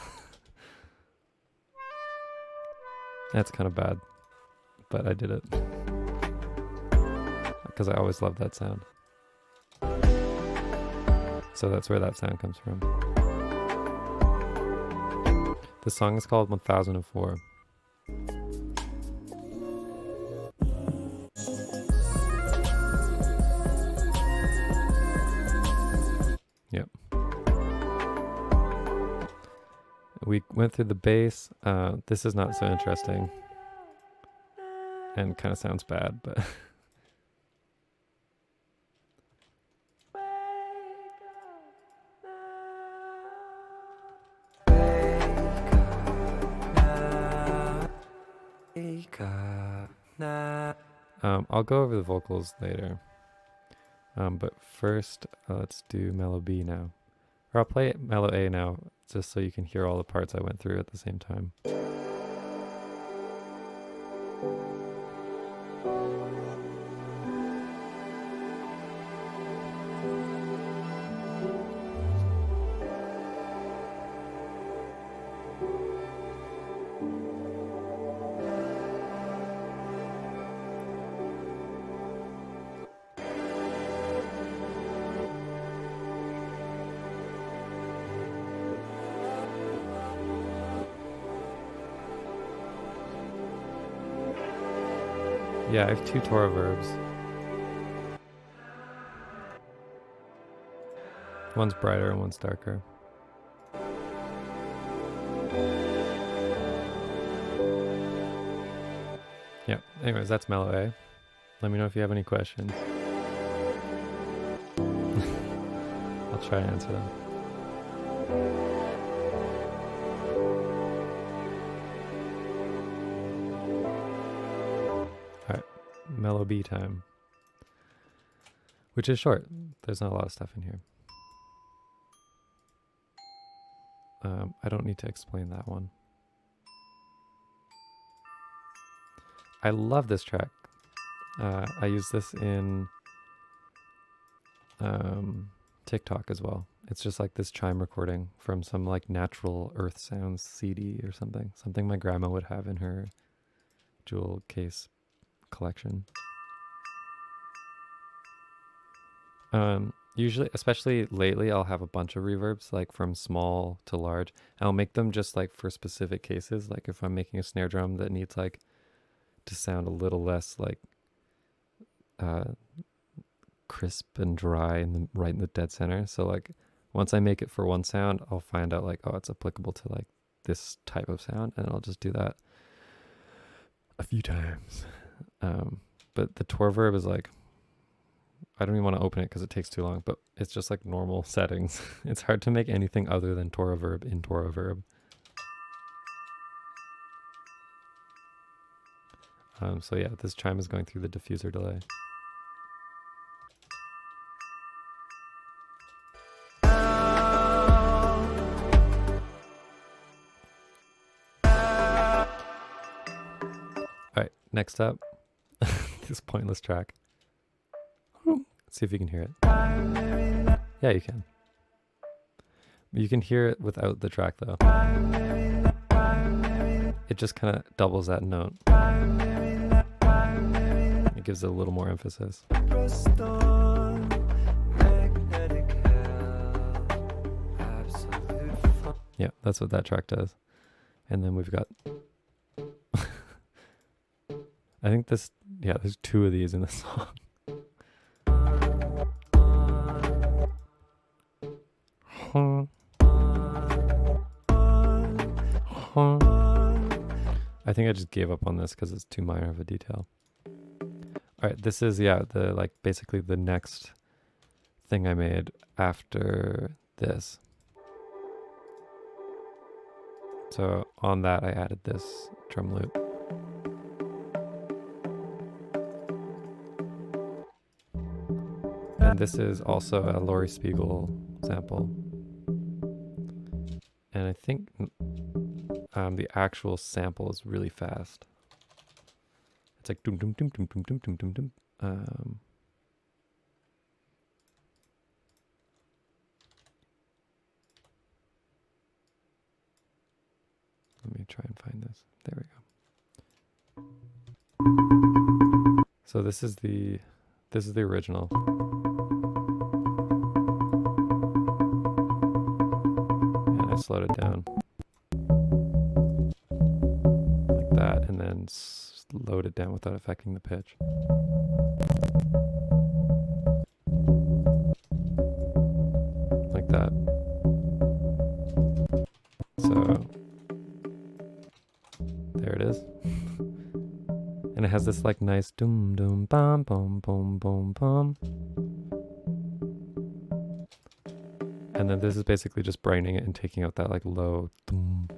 That's kind of bad, but I did it. Because I always loved that sound. So that's where that sound comes from. The song is called 1004. Yep. We went through the bass. This is not so interesting. And kind of sounds bad, but... I'll go over the vocals later. But first, let's do mellow B now. Or I'll play mellow A now, just so you can hear all the parts I went through at the same time. Yeah, I have two Torah verbs. One's brighter and one's darker. Yeah, anyways, that's mellow A. Let me know if you have any questions. I'll try to answer them. Mellow B time, which is short. There's not a lot of stuff in here. I don't need to explain that one. I love this track. I use this in TikTok as well. It's just like this chime recording from some like natural earth sounds CD or something. Something my grandma would have in her jewel case collection. Usually, especially lately, I'll have a bunch of reverbs, like from small to large. I'll make them just like for specific cases. Like if I'm making a snare drum that needs like to sound a little less like crisp and dry and right in the dead center. So like once I make it for one sound, I'll find out like, oh, it's applicable to like this type of sound, and I'll just do that a few times. But the Tor verb is like I don't even want to open it because it takes too long, but it's just like normal settings. It's hard to make anything other than Tora Verb in Tora Verb. So yeah, this chime is going through the diffuser delay. All right, next up, this pointless track. Let's see if you can hear it. Yeah, you can. You can hear it without the track though. It just kind of doubles that note. It gives it a little more emphasis. Yeah, that's what that track does. And then we've got, I think this, yeah, there's two of these in the song. I think I just gave up on this because it's too minor of a detail. All right, this is, yeah, the like basically the next thing I made after this. So on that, I added this drum loop. And this is also a Laurie Spiegel sample. And I think the actual sample is really fast. It's like doom doom doom doom doom doom doom doom doom. Let me try and find this. There we go. So this is the original. And I slowed it down like that, and then slowed it down without affecting the pitch. Like that. So there it is. And it has this like nice doom doom bum bum bum bum bum. And then this is basically just brightening it and taking out that like low doom.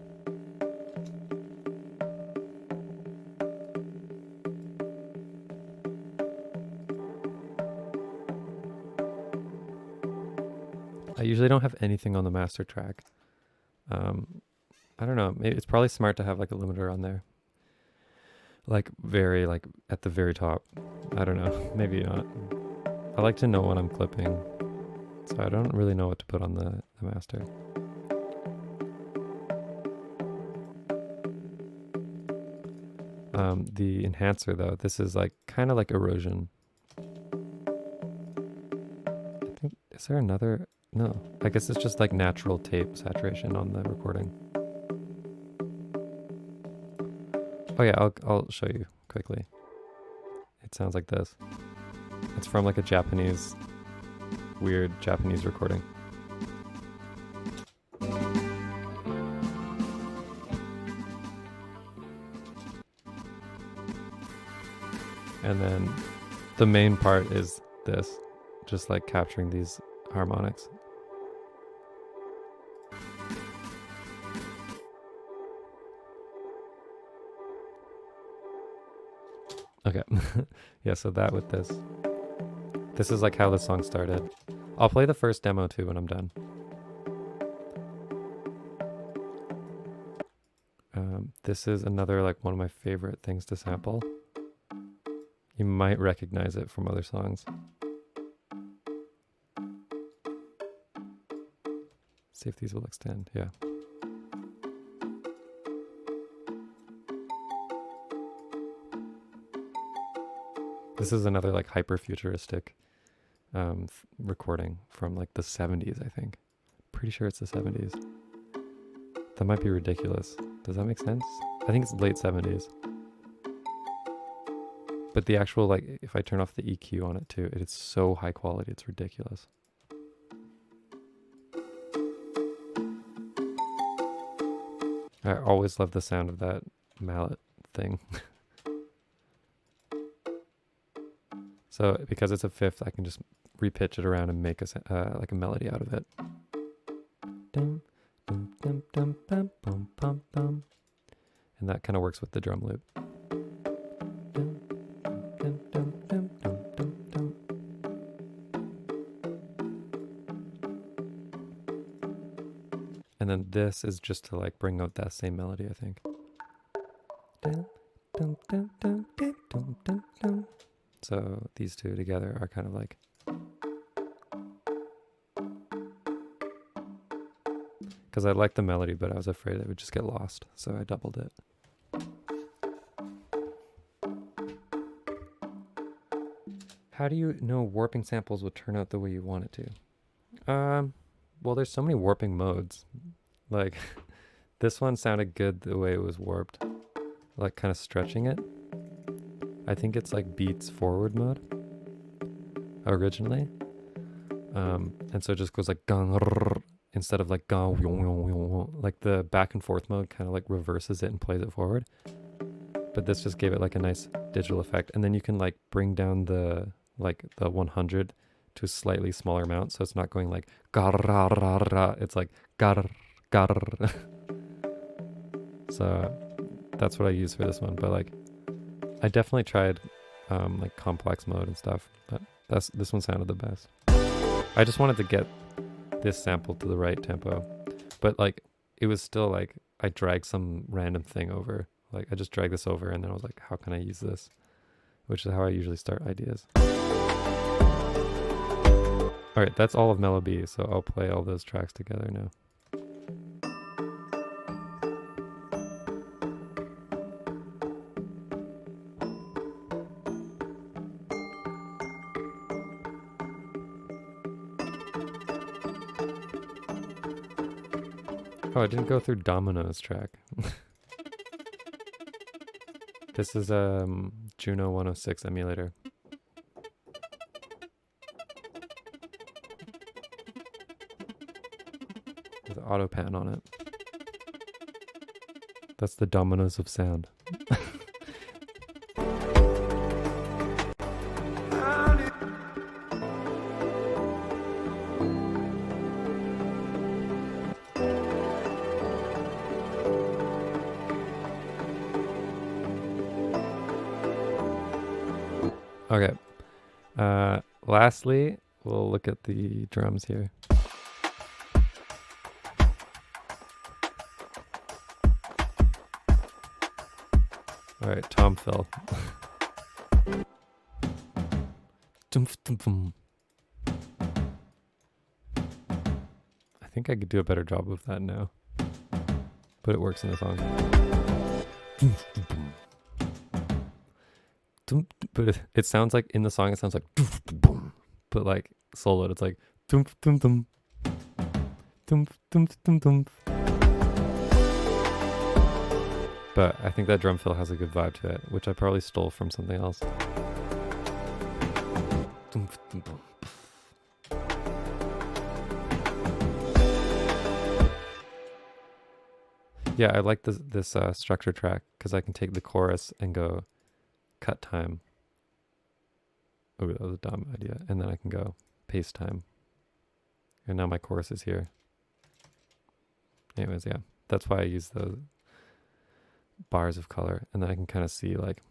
I usually don't have anything on the master track. I don't know, maybe it's probably smart to have like a limiter on there. Like very, like at the very top. I don't know, maybe not. I like to know when I'm clipping, so I don't really know what to put on the master. The enhancer though, this is like kind of like erosion. I think, is there another? No, I guess it's just like natural tape saturation on the recording. Oh yeah, I'll show you quickly. It sounds like this. It's from like a Japanese, weird Japanese recording. And then the main part is this, just like capturing these harmonics. Okay, yeah, so that with this. This is like how the song started. I'll play the first demo too when I'm done. This is another like one of my favorite things to sample. You might recognize it from other songs. See if these will extend, yeah. This is another like hyper futuristic recording from like the 70s, I think. Pretty sure it's the 70s. That might be ridiculous. Does that make sense? I think it's late 70s. But the actual, like, if I turn off the EQ on it too, it's so high quality, it's ridiculous. I always love the sound of that mallet thing. So because it's a fifth, I can just repitch it around and make like a melody out of it. Dum, dum, dum, dum, bum, bum, bum, bum. And that kind of works with the drum loop. Dum, dum, dum, dum, dum, dum, dum. And then this is just to like bring out that same melody, I think. Dum, dum, dum, dum, dum, dum, dum, dum. So these two together are kind of like, because I liked the melody, but I was afraid it would just get lost, so I doubled it. How do you know warping samples will turn out the way you want it to? Well, there's so many warping modes. Like, this one sounded good the way it was warped. Like, kind of stretching it. I think it's like beats forward mode originally. And so it just goes like gang instead of like gang, like the back and forth mode kind of like reverses it and plays it forward. But this just gave it like a nice digital effect. And then you can like bring down the 100 to a slightly smaller amount, so it's not going like gar, it's like gar. So that's what I use for this one. But like, I definitely tried like complex mode and stuff, but this one sounded the best. I just wanted to get this sample to the right tempo, but like it was still like I dragged some random thing over. Like I just dragged this over, and then I was like, how can I use this? Which is how I usually start ideas. All right, that's all of Mellow B, so I'll play all those tracks together now. Oh, I didn't go through Domino's track. This is Juno 106 emulator. With auto pan on it. That's the dominoes of sound. Okay. Lastly, we'll look at the drums here. All right, Tom Phil. I think I could do a better job of that now, but it works in the song. But it sounds like in the song, it sounds like, but like soloed, it's like, but I think that drum fill has a good vibe to it, which I probably stole from something else. Yeah, I like this structure track because I can take the chorus and go cut time. Oh, that was a dumb idea. And then I can go paste time. And now my chorus is here. Anyways, yeah, that's why I use those bars of color. And then I can kind of see like,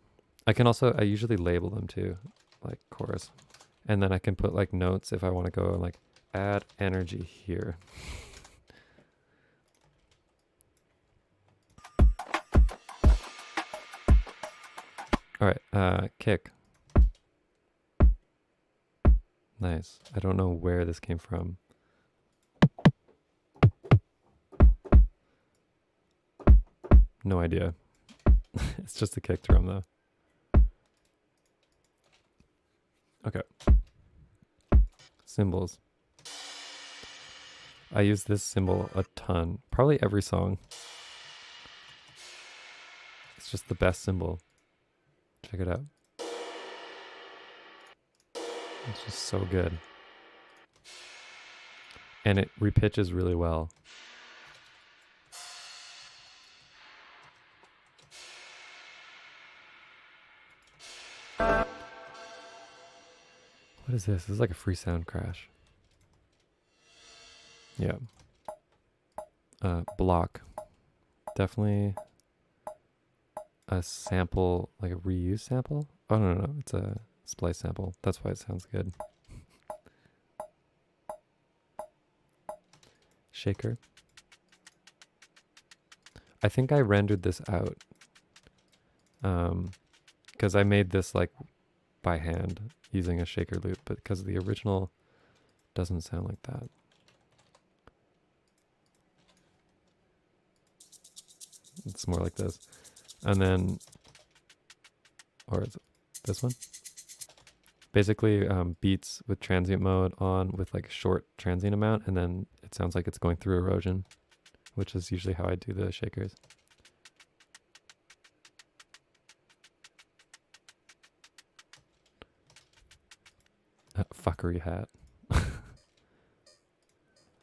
I usually label them too, like chorus. And then I can put like notes if I want to go and like add energy here. All right, kick. Nice. I don't know where this came from. No idea. It's just a kick drum though. Okay. Cymbals. I use this cymbal a ton. Probably every song. It's just the best cymbal. Check it out. It's just so good. And it repitches really well. What is this? This is like a free sound crash. Yeah. Block. Definitely a sample, like a reuse sample. Oh, no. It's a splice sample. That's why it sounds good. Shaker. I think I rendered this out. Because I made this like by hand using a shaker loop, but because the original doesn't sound like that. It's more like this. And then, or is it this one? Basically beats with transient mode on with like a short transient amount, and then it sounds like it's going through erosion, which is usually how I do the shakers. Fuckery hat.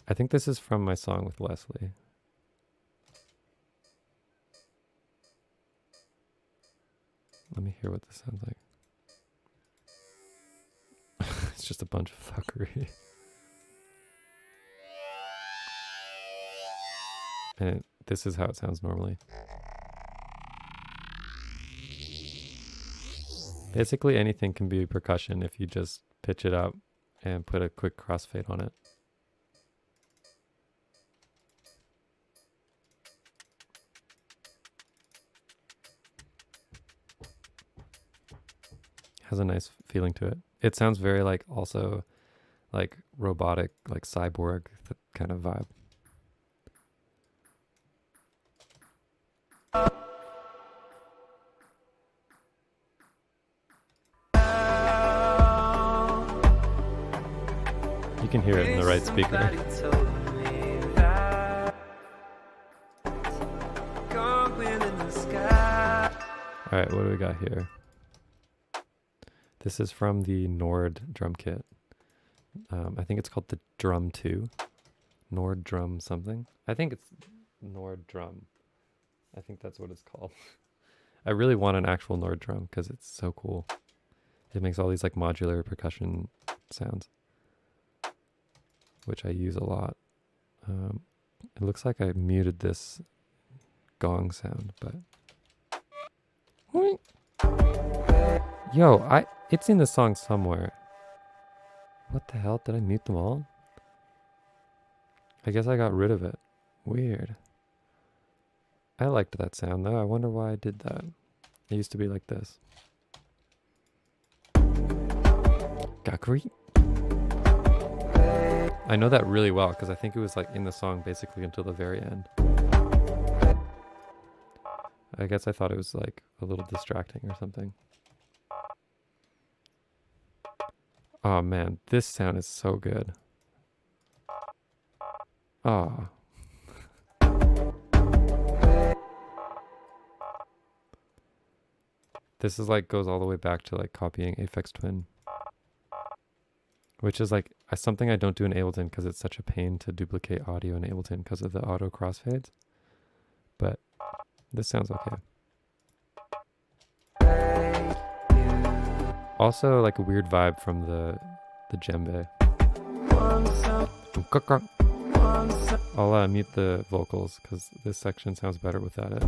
I think this is from my song with Leslie. Let me hear what this sounds like. It's just a bunch of fuckery. And this is how it sounds normally. Basically anything can be percussion if you just pitch it up and put a quick crossfade on it. Has a nice feeling to it. It sounds very like also like robotic, like cyborg kind of vibe. You can hear it in the right speaker. All right, what do we got here? This is from the Nord drum kit. I think it's called the Drum 2. Nord Drum something. I think it's Nord Drum. I think that's what it's called. I really want an actual Nord drum because it's so cool. It makes all these like modular percussion sounds, which I use a lot. It looks like I muted this gong sound, but yo, it's in the song somewhere. What the hell? Did I mute them all? I guess I got rid of it. Weird. I liked that sound though. I wonder why I did that. It used to be like this. Gakuri. I know that really well because I think it was like in the song basically until the very end. I guess I thought it was like a little distracting or something. Oh man, this sound is so good. Oh. This is like goes all the way back to like copying Aphex Twin, which is like something I don't do in Ableton because it's such a pain to duplicate audio in Ableton because of the auto crossfades. But this sounds okay. Also like a weird vibe from the djembe. I'll mute the vocals because this section sounds better without it.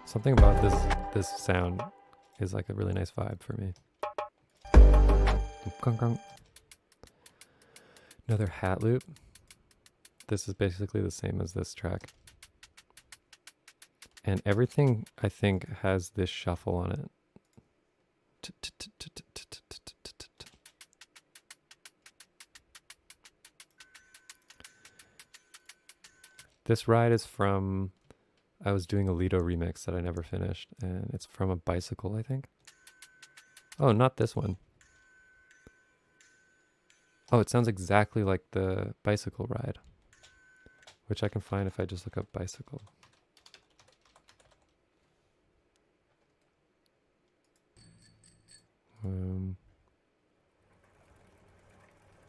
Something about this sound is like a really nice vibe for me. Another hat loop. This is basically the same as this track. And everything, I think, has this shuffle on it. This ride is from, I was doing a Lido remix that I never finished, and it's from a bicycle, I think. Oh, not this one. Oh, it sounds exactly like the bicycle ride, which I can find if I just look up bicycle.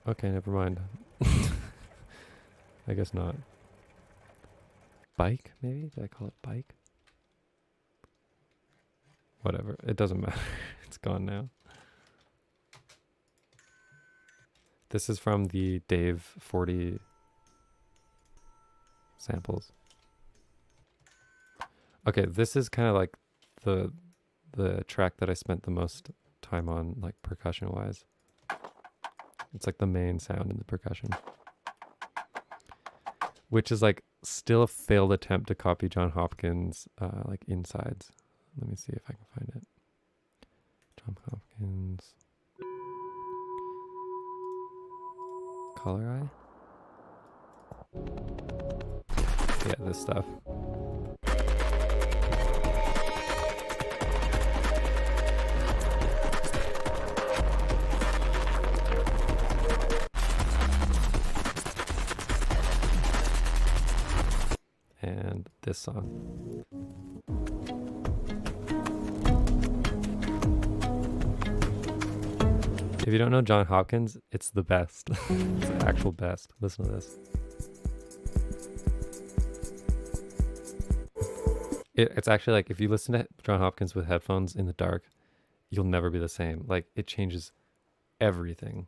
Okay, never mind. I guess not. Bike, maybe? Did I call it bike? Whatever. It doesn't matter. It's gone now. This is from the Dave 40 samples. Okay, this is kind of like the track that I spent the most time on, like percussion wise. It's like the main sound in the percussion, which is like still a failed attempt to copy John Hopkins like insides. Let me see if I can find it. John Hopkins. Color Eye? Yeah, this stuff. And this song. If you don't know John Hopkins, it's the best. It's the actual best. Listen to this. It's actually like if you listen to John Hopkins with headphones in the dark, you'll never be the same. Like it changes everything.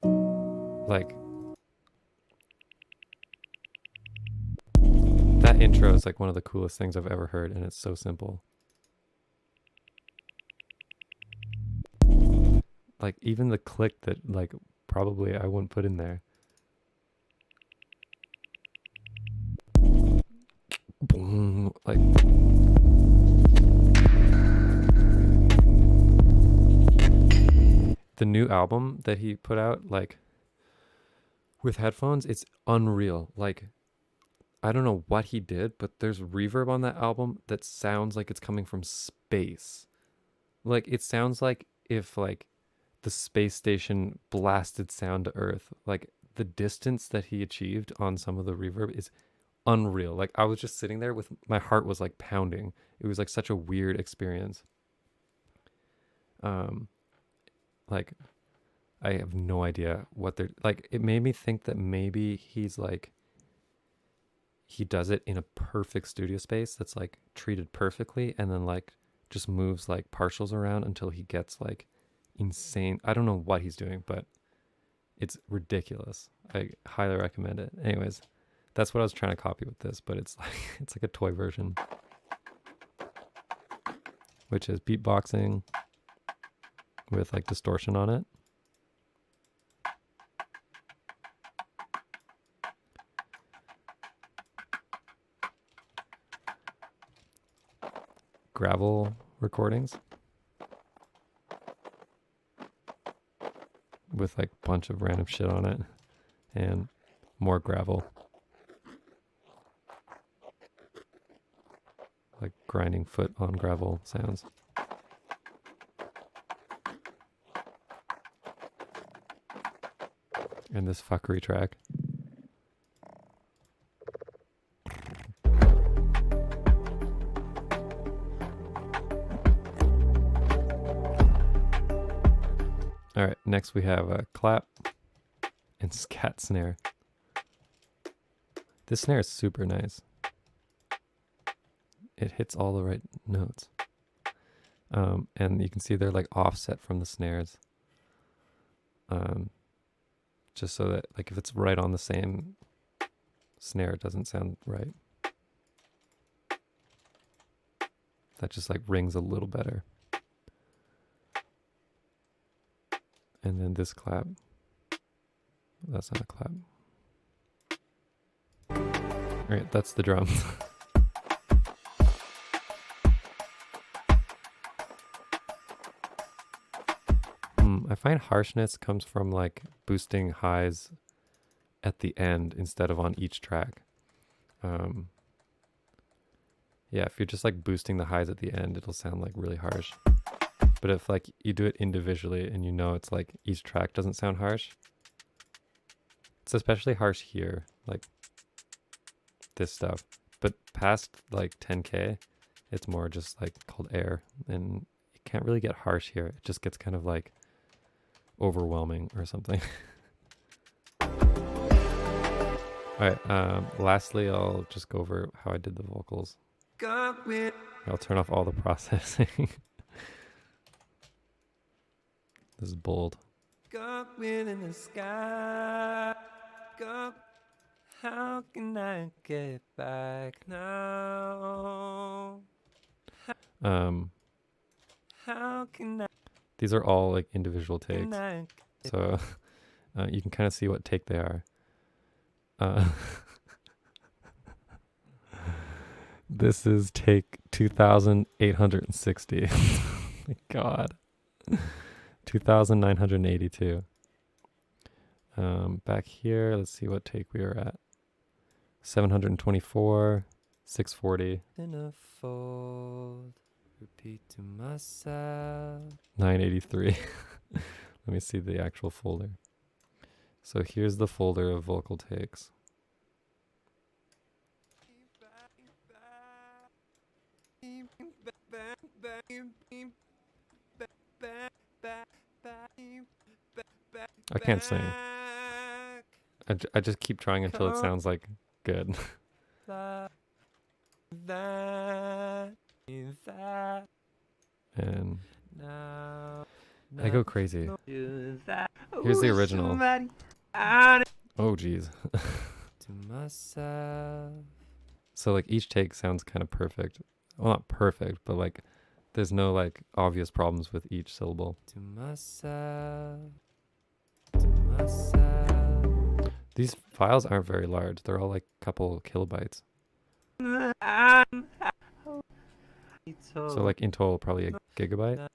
Like that intro is like one of the coolest things I've ever heard, and it's so simple. Like even the click that like probably I wouldn't put in there. Boom, like the new album that he put out, like with headphones, it's unreal. Like I don't know what he did, but there's reverb on that album that sounds like it's coming from space. Like it sounds like if like the space station blasted sound to Earth. Like the distance that he achieved on some of the reverb is unreal. Like I was just sitting there with my heart was like pounding. It was like such a weird experience. Like I have no idea what they're like. It made me think that maybe he's like he does it in a perfect studio space that's like treated perfectly, and then like just moves like partials around until he gets like insane. I don't know what he's doing, but it's ridiculous. I highly recommend it. Anyways, that's what I was trying to copy with this, but it's like a toy version, which is beatboxing with like distortion on it. Gravel recordings with like a bunch of random shit on it and more gravel. Like grinding foot on gravel sounds. And this fuckery track. All right, next we have a clap and scat snare. This snare is super nice. It hits all the right notes. And you can see they're like offset from the snares. Just so that like if it's right on the same snare, it doesn't sound right. That just like rings a little better. And then this clap. That's not a clap. All right, that's the drums. I find harshness comes from like boosting highs at the end instead of on each track. Yeah, if you're just like boosting the highs at the end, it'll sound like really harsh. But if like you do it individually and you know it's like each track doesn't sound harsh, it's especially harsh here, like this stuff. But past like 10K, it's more just like called air, and you can't really get harsh here. It just gets kind of like overwhelming or something. Alright, lastly, I'll just go over how I did the vocals. I'll turn off all the processing. This is bold. In the sky. How can I get back now? How can I? These are all like individual takes, so you can kind of see what take they are. This is take 2,860. My God. 2,982. Back here, let's see what take we were at. 724, 640. In a fold, repeat to myself. 983. Let me see the actual folder. So here's the folder of vocal takes. I can't sing. I just keep trying until it sounds like good. And I go crazy. Here's the original. Oh geez. So like each take sounds kind of perfect. Well, not perfect, but like there's no like obvious problems with each syllable. These files aren't very large. They're all like a couple kilobytes. So like in total probably a gigabyte.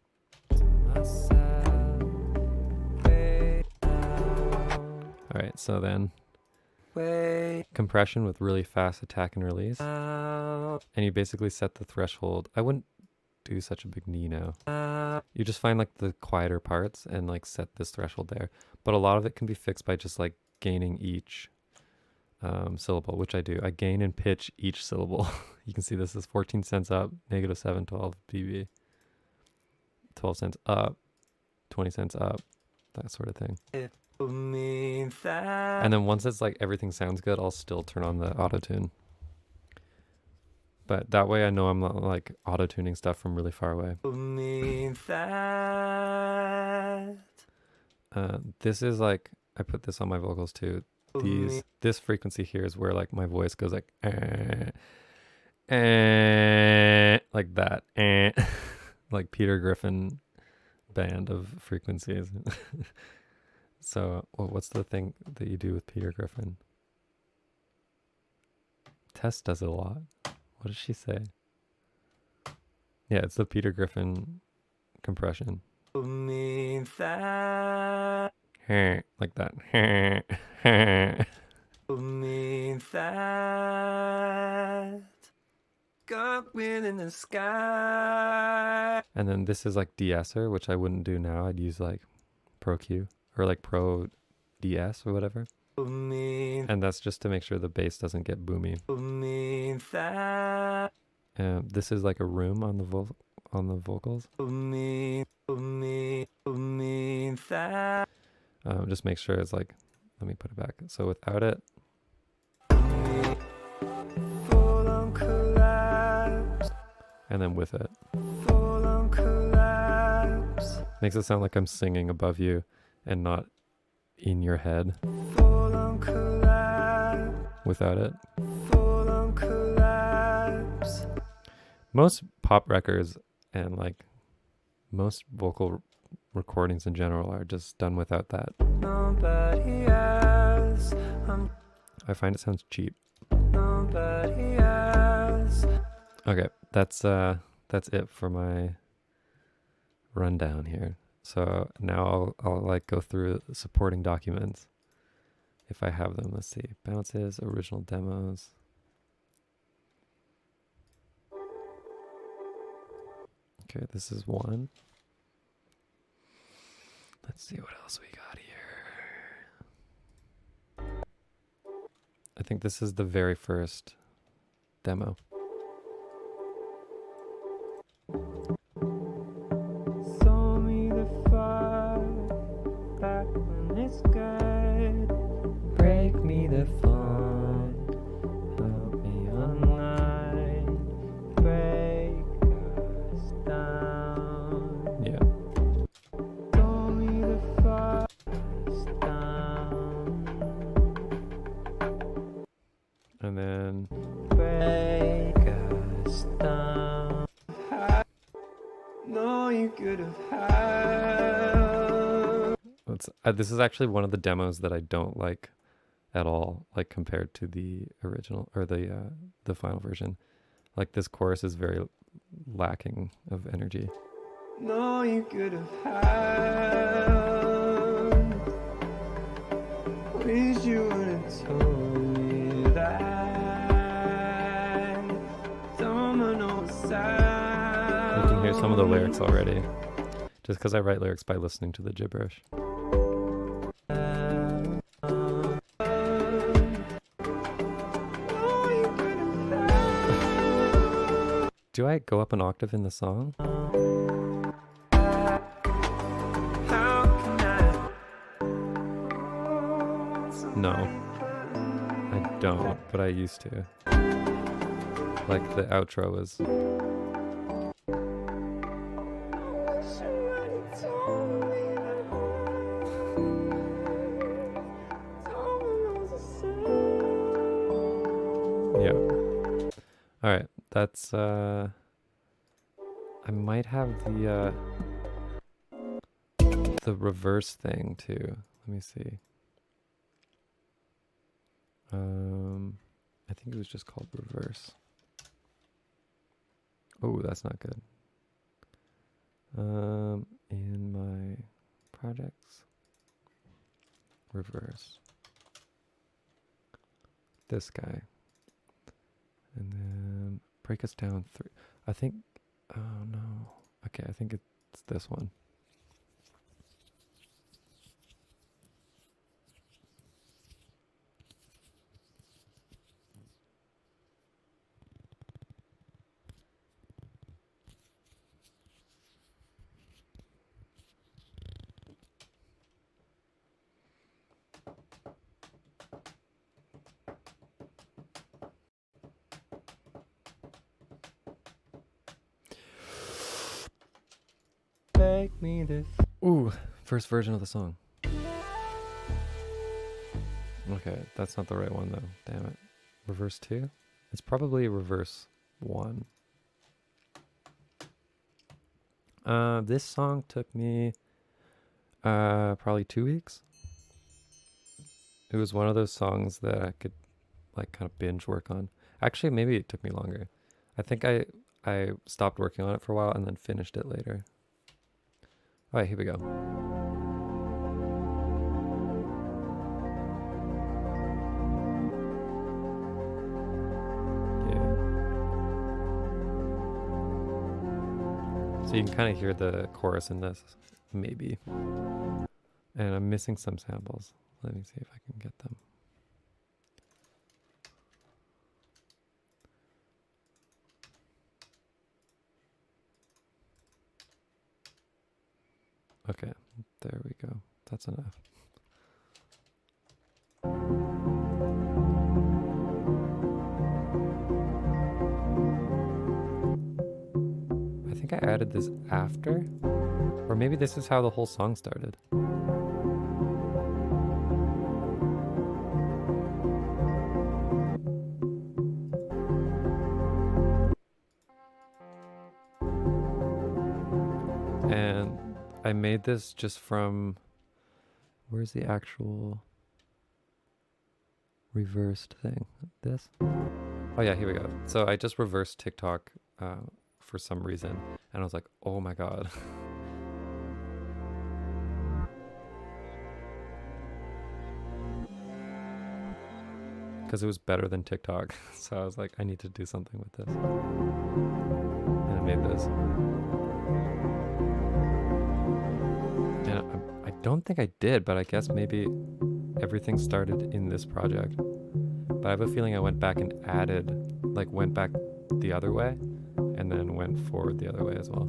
Alright, so then compression with really fast attack and release. And you basically set the threshold. I wouldn't do such a big knee now. You just find like the quieter parts and like set this threshold there. But a lot of it can be fixed by just like gaining each syllable, which I do. I gain and pitch each syllable. You can see this is 14 cents up, negative 712 dB. 12 cents up, 20 cents up, that sort of thing. And then once it's like everything sounds good, I'll still turn on the auto-tune. But that way I know I'm not like auto-tuning stuff from really far away. This is like, I put this on my vocals too. This frequency here is where like my voice goes like like that. Like Peter Griffin band of frequencies. So what's the thing that you do with Peter Griffin? Tess does it a lot. What does she say? Yeah, it's the Peter Griffin compression. Like that. In the sky. And then this is like de-esser, which I wouldn't do now. I'd use like Pro Q or like Pro DS or whatever. And that's just to make sure the bass doesn't get boomy. This is like a room on the vocals. Just make sure it's like, let me put it back. So without it. And then with it. Makes it sound like I'm singing above you and not in your head. Without it. Most pop records and like most vocal recordings in general are just done without that. I find it sounds cheap. Okay, that's it for my rundown here. So now I'll like go through the supporting documents if I have them. Let's see. Bounces, original demos. Okay, this is one. Let's see what else we got here. I think this is the very first demo. Show me the fire back when it's good. Break me the phone. all you could have had. This is actually one of the demos that I don't like at all, like compared to the original or the final version. Like this chorus is very lacking of energy. No, you could have had. Wish you would have told me that. Someone knows sad. You can hear some of the lyrics already, just because I write lyrics by listening to the gibberish. Do I go up an octave in the song? No, I don't, but I used to. Like the outro was. Yeah. All right. That's I might have the reverse thing too. Let me see. I think it was just called reverse. Oh, that's not good. In my projects, reverse. This guy. And then break us down 3. I think, oh no. Okay, I think it's this one. Make me this. Ooh, first version of the song. Okay, that's not the right one though. Damn it. Reverse 2? It's probably reverse 1. This song took me probably 2 weeks. It was one of those songs that I could like kind of binge work on. Actually, maybe it took me longer. I think I stopped working on it for a while and then finished it later. All right, here we go. Yeah. So you can kind of hear the chorus in this, maybe. And I'm missing some samples. Let me see if I can get them. Okay, there we go. That's enough. I think I added this after, or maybe this is how the whole song started. And I made this just from, where's the actual reversed thing? This? Oh yeah, here we go. So I just reversed TikTok for some reason, and I was like, oh my god. Because it was better than TikTok. So I was like, I need to do something with this. And I made this. And I don't think I did, but I guess maybe everything started in this project. But I have a feeling I went back and added, like went back the other way and then went forward the other way as well.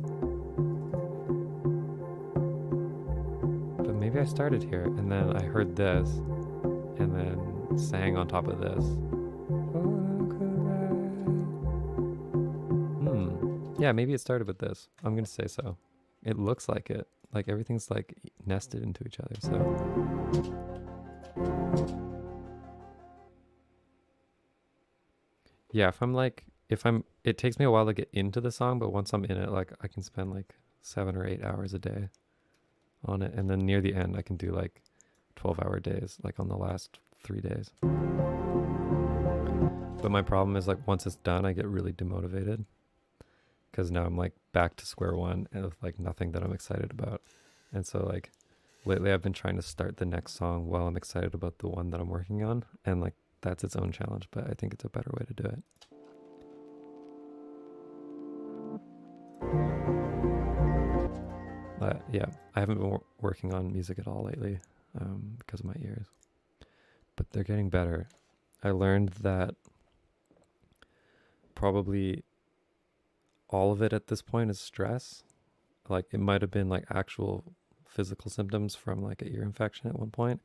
But maybe I started here and then I heard this and then sang on top of this. Yeah, maybe it started with this. I'm gonna say so. It looks like it. Like everything's like nested into each other, so. Yeah, it takes me a while to get into the song, but once I'm in it, like I can spend like 7 or 8 hours a day on it, and then near the end I can do like 12-hour days, like on the last 3 days. But my problem is like once it's done, I get really demotivated because now I'm like back to square one and with like nothing that I'm excited about. And so like lately I've been trying to start the next song while I'm excited about the one that I'm working on, and like that's its own challenge, but I think it's a better way to do it. Yeah, I haven't been working on music at all lately because of my ears, but they're getting better. I learned that probably all of it at this point is stress. Like it might have been like actual physical symptoms from like an ear infection at one point,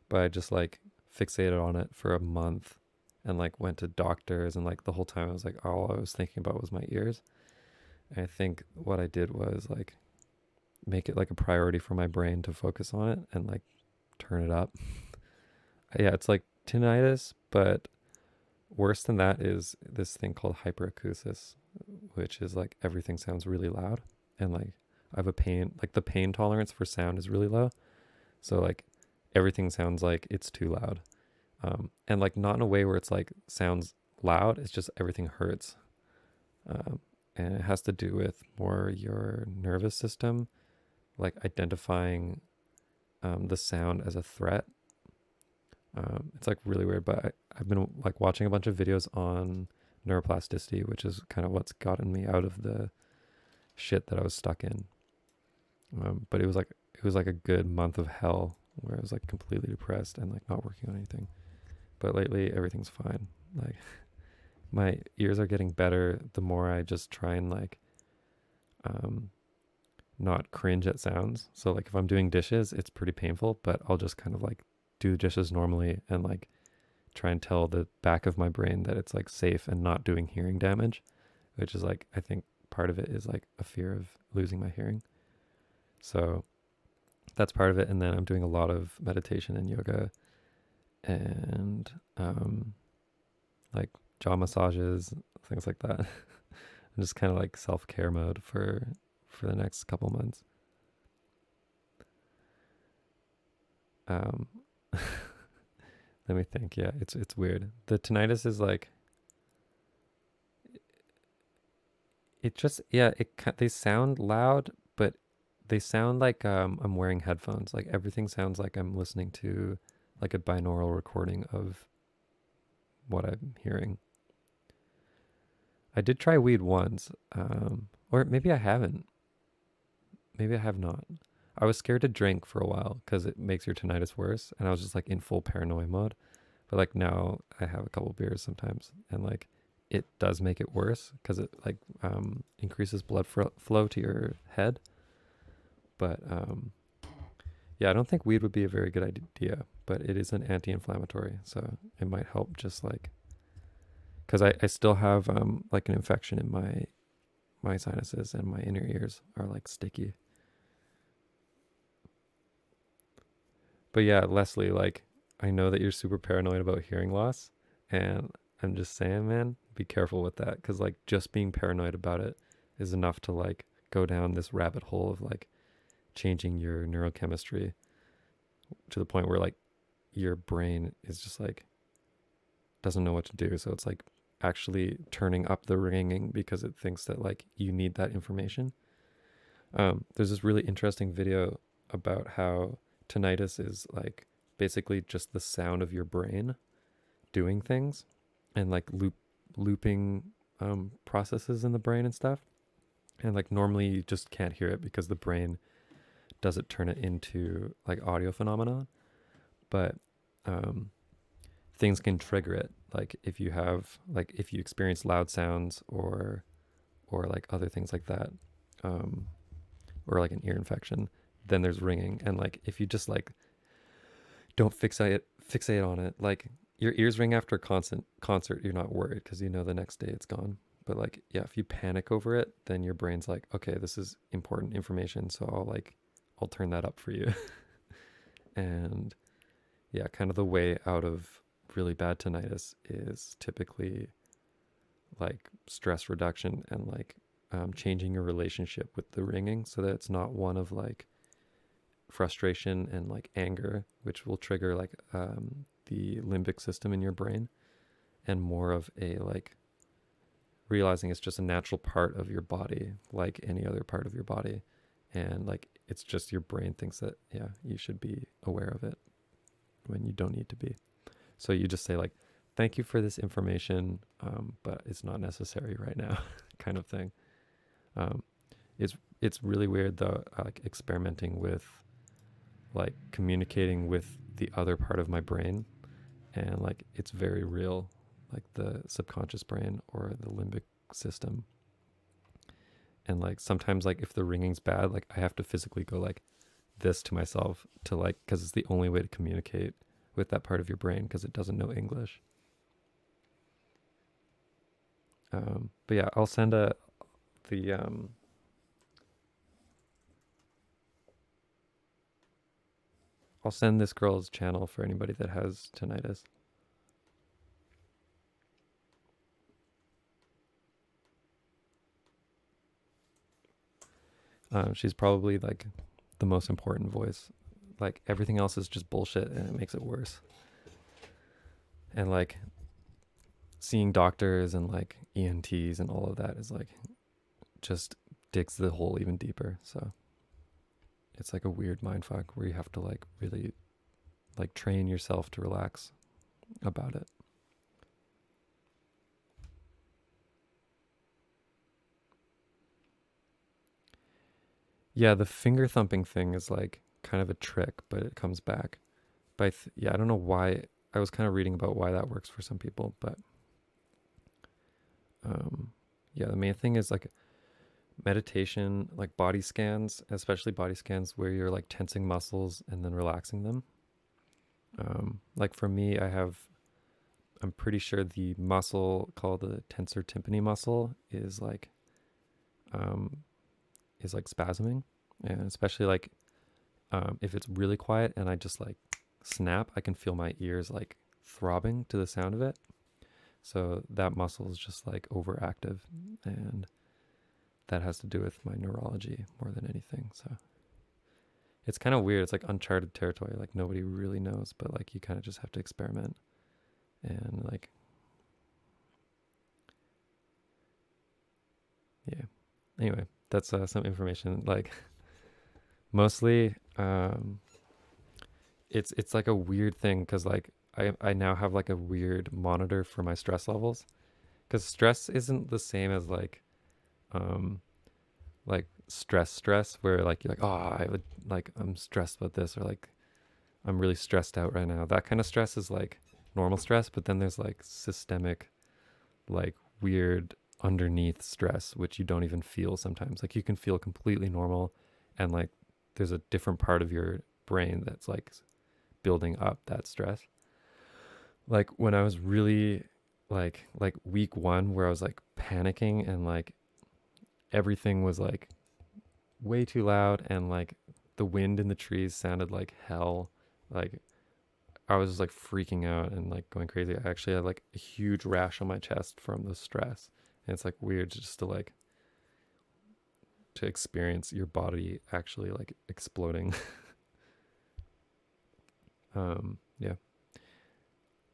but I just like fixated on it for a month and like went to doctors, and like the whole time I was like all I was thinking about was my ears. And I think what I did was like make it like a priority for my brain to focus on it and like turn it up. Yeah, it's like tinnitus, but worse than that is this thing called hyperacusis, which is like everything sounds really loud, and like I have a pain, like the pain tolerance for sound is really low. So like everything sounds like it's too loud. And like not in a way where it's like sounds loud, it's just everything hurts. And it has to do with more your nervous system, like identifying the sound as a threat. It's like really weird, but I've been like watching a bunch of videos on neuroplasticity, which is kind of what's gotten me out of the shit that I was stuck in. But it was like a good month of hell where I was like completely depressed and like not working on anything. But lately everything's fine. Like my ears are getting better the more I just try and like not cringe at sounds. So like if I'm doing dishes, it's pretty painful, but I'll just kind of like do dishes normally and like try and tell the back of my brain that it's like safe and not doing hearing damage, which is like I think part of it is like a fear of losing my hearing. So that's part of it. And then I'm doing a lot of meditation and yoga and like jaw massages, things like that. I'm just kind of like self-care mode for the next couple months. Let me think. Yeah, it's weird. The tinnitus is like it just they sound loud, but they sound like I'm wearing headphones. Like everything sounds like I'm listening to like a binaural recording of what I'm hearing. I did try weed once, or maybe I haven't. Maybe I have not. I was scared to drink for a while because it makes your tinnitus worse, and I was just like in full paranoia mode. But like now I have a couple beers sometimes, and like it does make it worse because it like increases blood flow to your head. But yeah, I don't think weed would be a very good idea, but it is an anti-inflammatory, so it might help just like because I still have like an infection in my sinuses, and my inner ears are like sticky. But yeah, Leslie, like I know that you're super paranoid about hearing loss, and I'm just saying, man, be careful with that, because like just being paranoid about it is enough to like go down this rabbit hole of like changing your neurochemistry to the point where like your brain is just like doesn't know what to do. So it's like actually turning up the ringing because it thinks that like you need that information. There's this really interesting video about how tinnitus is like basically just the sound of your brain doing things and like looping processes in the brain and stuff. And like normally you just can't hear it because the brain doesn't turn it into like audio phenomena, but things can trigger it. Like if you experience loud sounds or like other things like that, or like an ear infection, then there's ringing. And like if you just like don't fixate on it, like your ears ring after a concert, you're not worried because you know the next day it's gone. But like, yeah, if you panic over it, then your brain's like, okay, this is important information, so I'll turn that up for you. And yeah, kind of the way out of really bad tinnitus is typically like stress reduction and like changing your relationship with the ringing so that it's not one of like frustration and like anger, which will trigger like the limbic system in your brain, and more of a like realizing it's just a natural part of your body like any other part of your body, and like it's just your brain thinks that you should be aware of it when you don't need to be. So you just say like, thank you for this information, but it's not necessary right now kind of thing. It's really weird though, like experimenting with like communicating with the other part of my brain, and like it's very real, like the subconscious brain or the limbic system. And like sometimes like if the ringing's bad, like I have to physically go like this to myself to like, because it's the only way to communicate with that part of your brain because it doesn't know English. But yeah, I'll send I'll send this girl's channel for anybody that has tinnitus. She's probably like the most important voice. Like everything else is just bullshit and it makes it worse. And like seeing doctors and like ENTs and all of that is like just digs the hole even deeper. So it's like a weird mindfuck where you have to like really like train yourself to relax about it. Yeah, the finger thumping thing is like kind of a trick, but it comes back. But I don't know why. I was kind of reading about why that works for some people, but yeah, the main thing is like meditation, like body scans, especially body scans where you're like tensing muscles and then relaxing them. Like for me, I'm pretty sure the muscle called the tensor tympani muscle is like spasming, and especially like if it's really quiet and I just like snap, I can feel my ears like throbbing to the sound of it. So that muscle is just like overactive, and that has to do with my neurology more than anything. So it's kind of weird. It's like uncharted territory. Like nobody really knows, but like you kind of just have to experiment and like, yeah. Anyway, that's some information. Like mostly, it's like a weird thing because like I now have like a weird monitor for my stress levels, because stress isn't the same as like stress where like you're like, oh, I would like, I'm stressed about this, or like I'm really stressed out right now. That kind of stress is like normal stress, but then there's like systemic, like weird underneath stress which you don't even feel sometimes. Like you can feel completely normal, and like there's a different part of your brain that's like building up that stress. Like when I was really like week 1 where I was like panicking and like everything was like way too loud, and like the wind in the trees sounded like hell. Like I was just like freaking out and like going crazy. I actually had like a huge rash on my chest from the stress. And it's like weird just to like to experience your body actually like exploding. Yeah.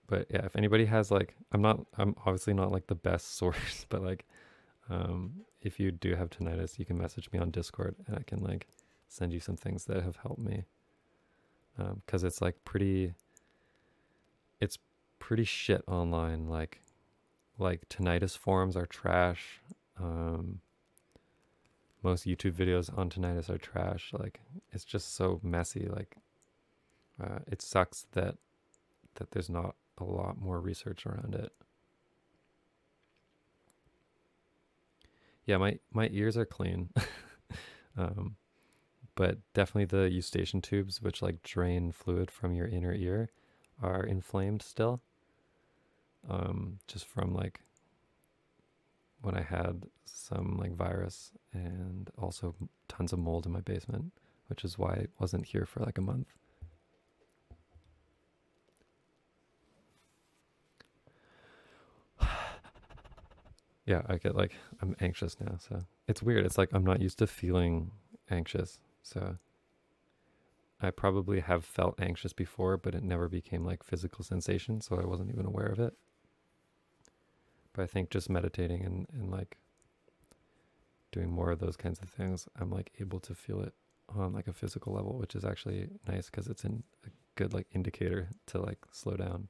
But yeah, if anybody has like, I'm obviously not like the best source, but like if you do have tinnitus, you can message me on Discord and I can like send you some things that have helped me. Cause it's like it's pretty shit online. Like tinnitus forums are trash. Most YouTube videos on tinnitus are trash. Like it's just so messy. Like it sucks that there's not a lot more research around it. Yeah, my ears are clean. But definitely the eustachian tubes, which like drain fluid from your inner ear, are inflamed still. Just from like when I had some like virus and also tons of mold in my basement, which is why I wasn't here for like a month. Yeah, I get like, I'm anxious now. So it's weird. It's like I'm not used to feeling anxious. So I probably have felt anxious before, but it never became like physical sensation. So I wasn't even aware of it. But I think just meditating and like doing more of those kinds of things, I'm like able to feel it on like a physical level, which is actually nice because it's a good like indicator to like slow down.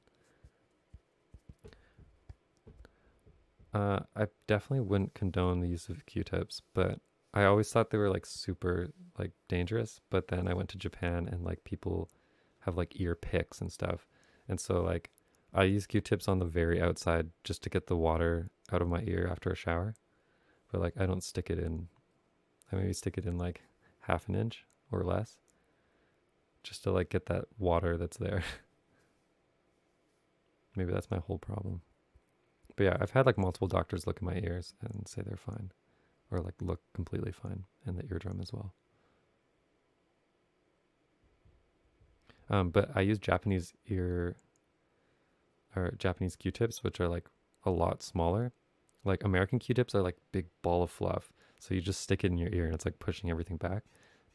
I definitely wouldn't condone the use of Q-tips, but I always thought they were like super like dangerous. But then I went to Japan and like people have like ear picks and stuff, and so like I use Q-tips on the very outside just to get the water out of my ear after a shower. But like I don't stick it in. I maybe stick it in like half an inch or less, just to like get that water that's there. Maybe that's my whole problem. But yeah, I've had like multiple doctors look at my ears and say they're fine, or like look completely fine, and the eardrum as well. But I use Japanese ear or Japanese Q-tips, which are like a lot smaller. Like American Q-tips are like big ball of fluff, so you just stick it in your ear and it's like pushing everything back.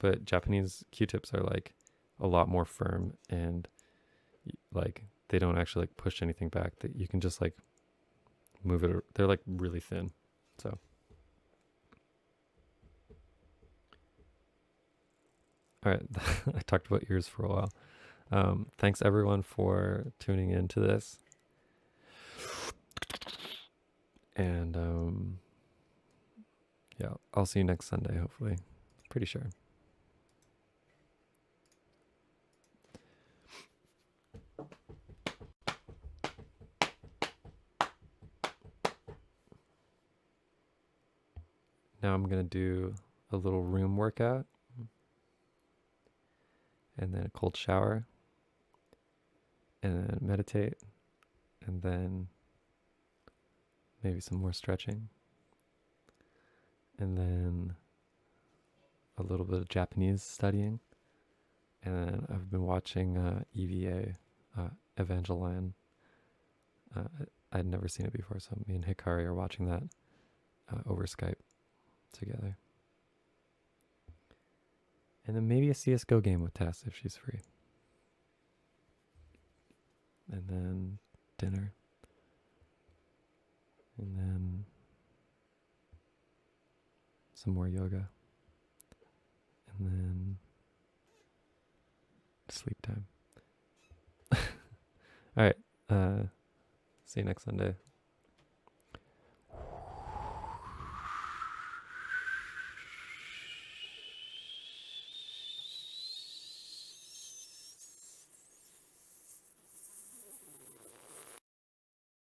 But Japanese Q-tips are like a lot more firm and like they don't actually like push anything back. That you can just like move it. They're like really thin, so. All right, I talked about ears for a while. Thanks everyone for tuning in to this. And yeah, I'll see you next Sunday, hopefully. Pretty sure. Now I'm going to do a little room workout and then a cold shower and then meditate and then maybe some more stretching and then a little bit of Japanese studying. And then I've been watching EVA, Evangelion. I'd never seen it before, so me and Hikari are watching that over Skype together. And then maybe a CSGO game with Tess if she's free. And then dinner. And then some more yoga. And then sleep time. All right. See you next Sunday.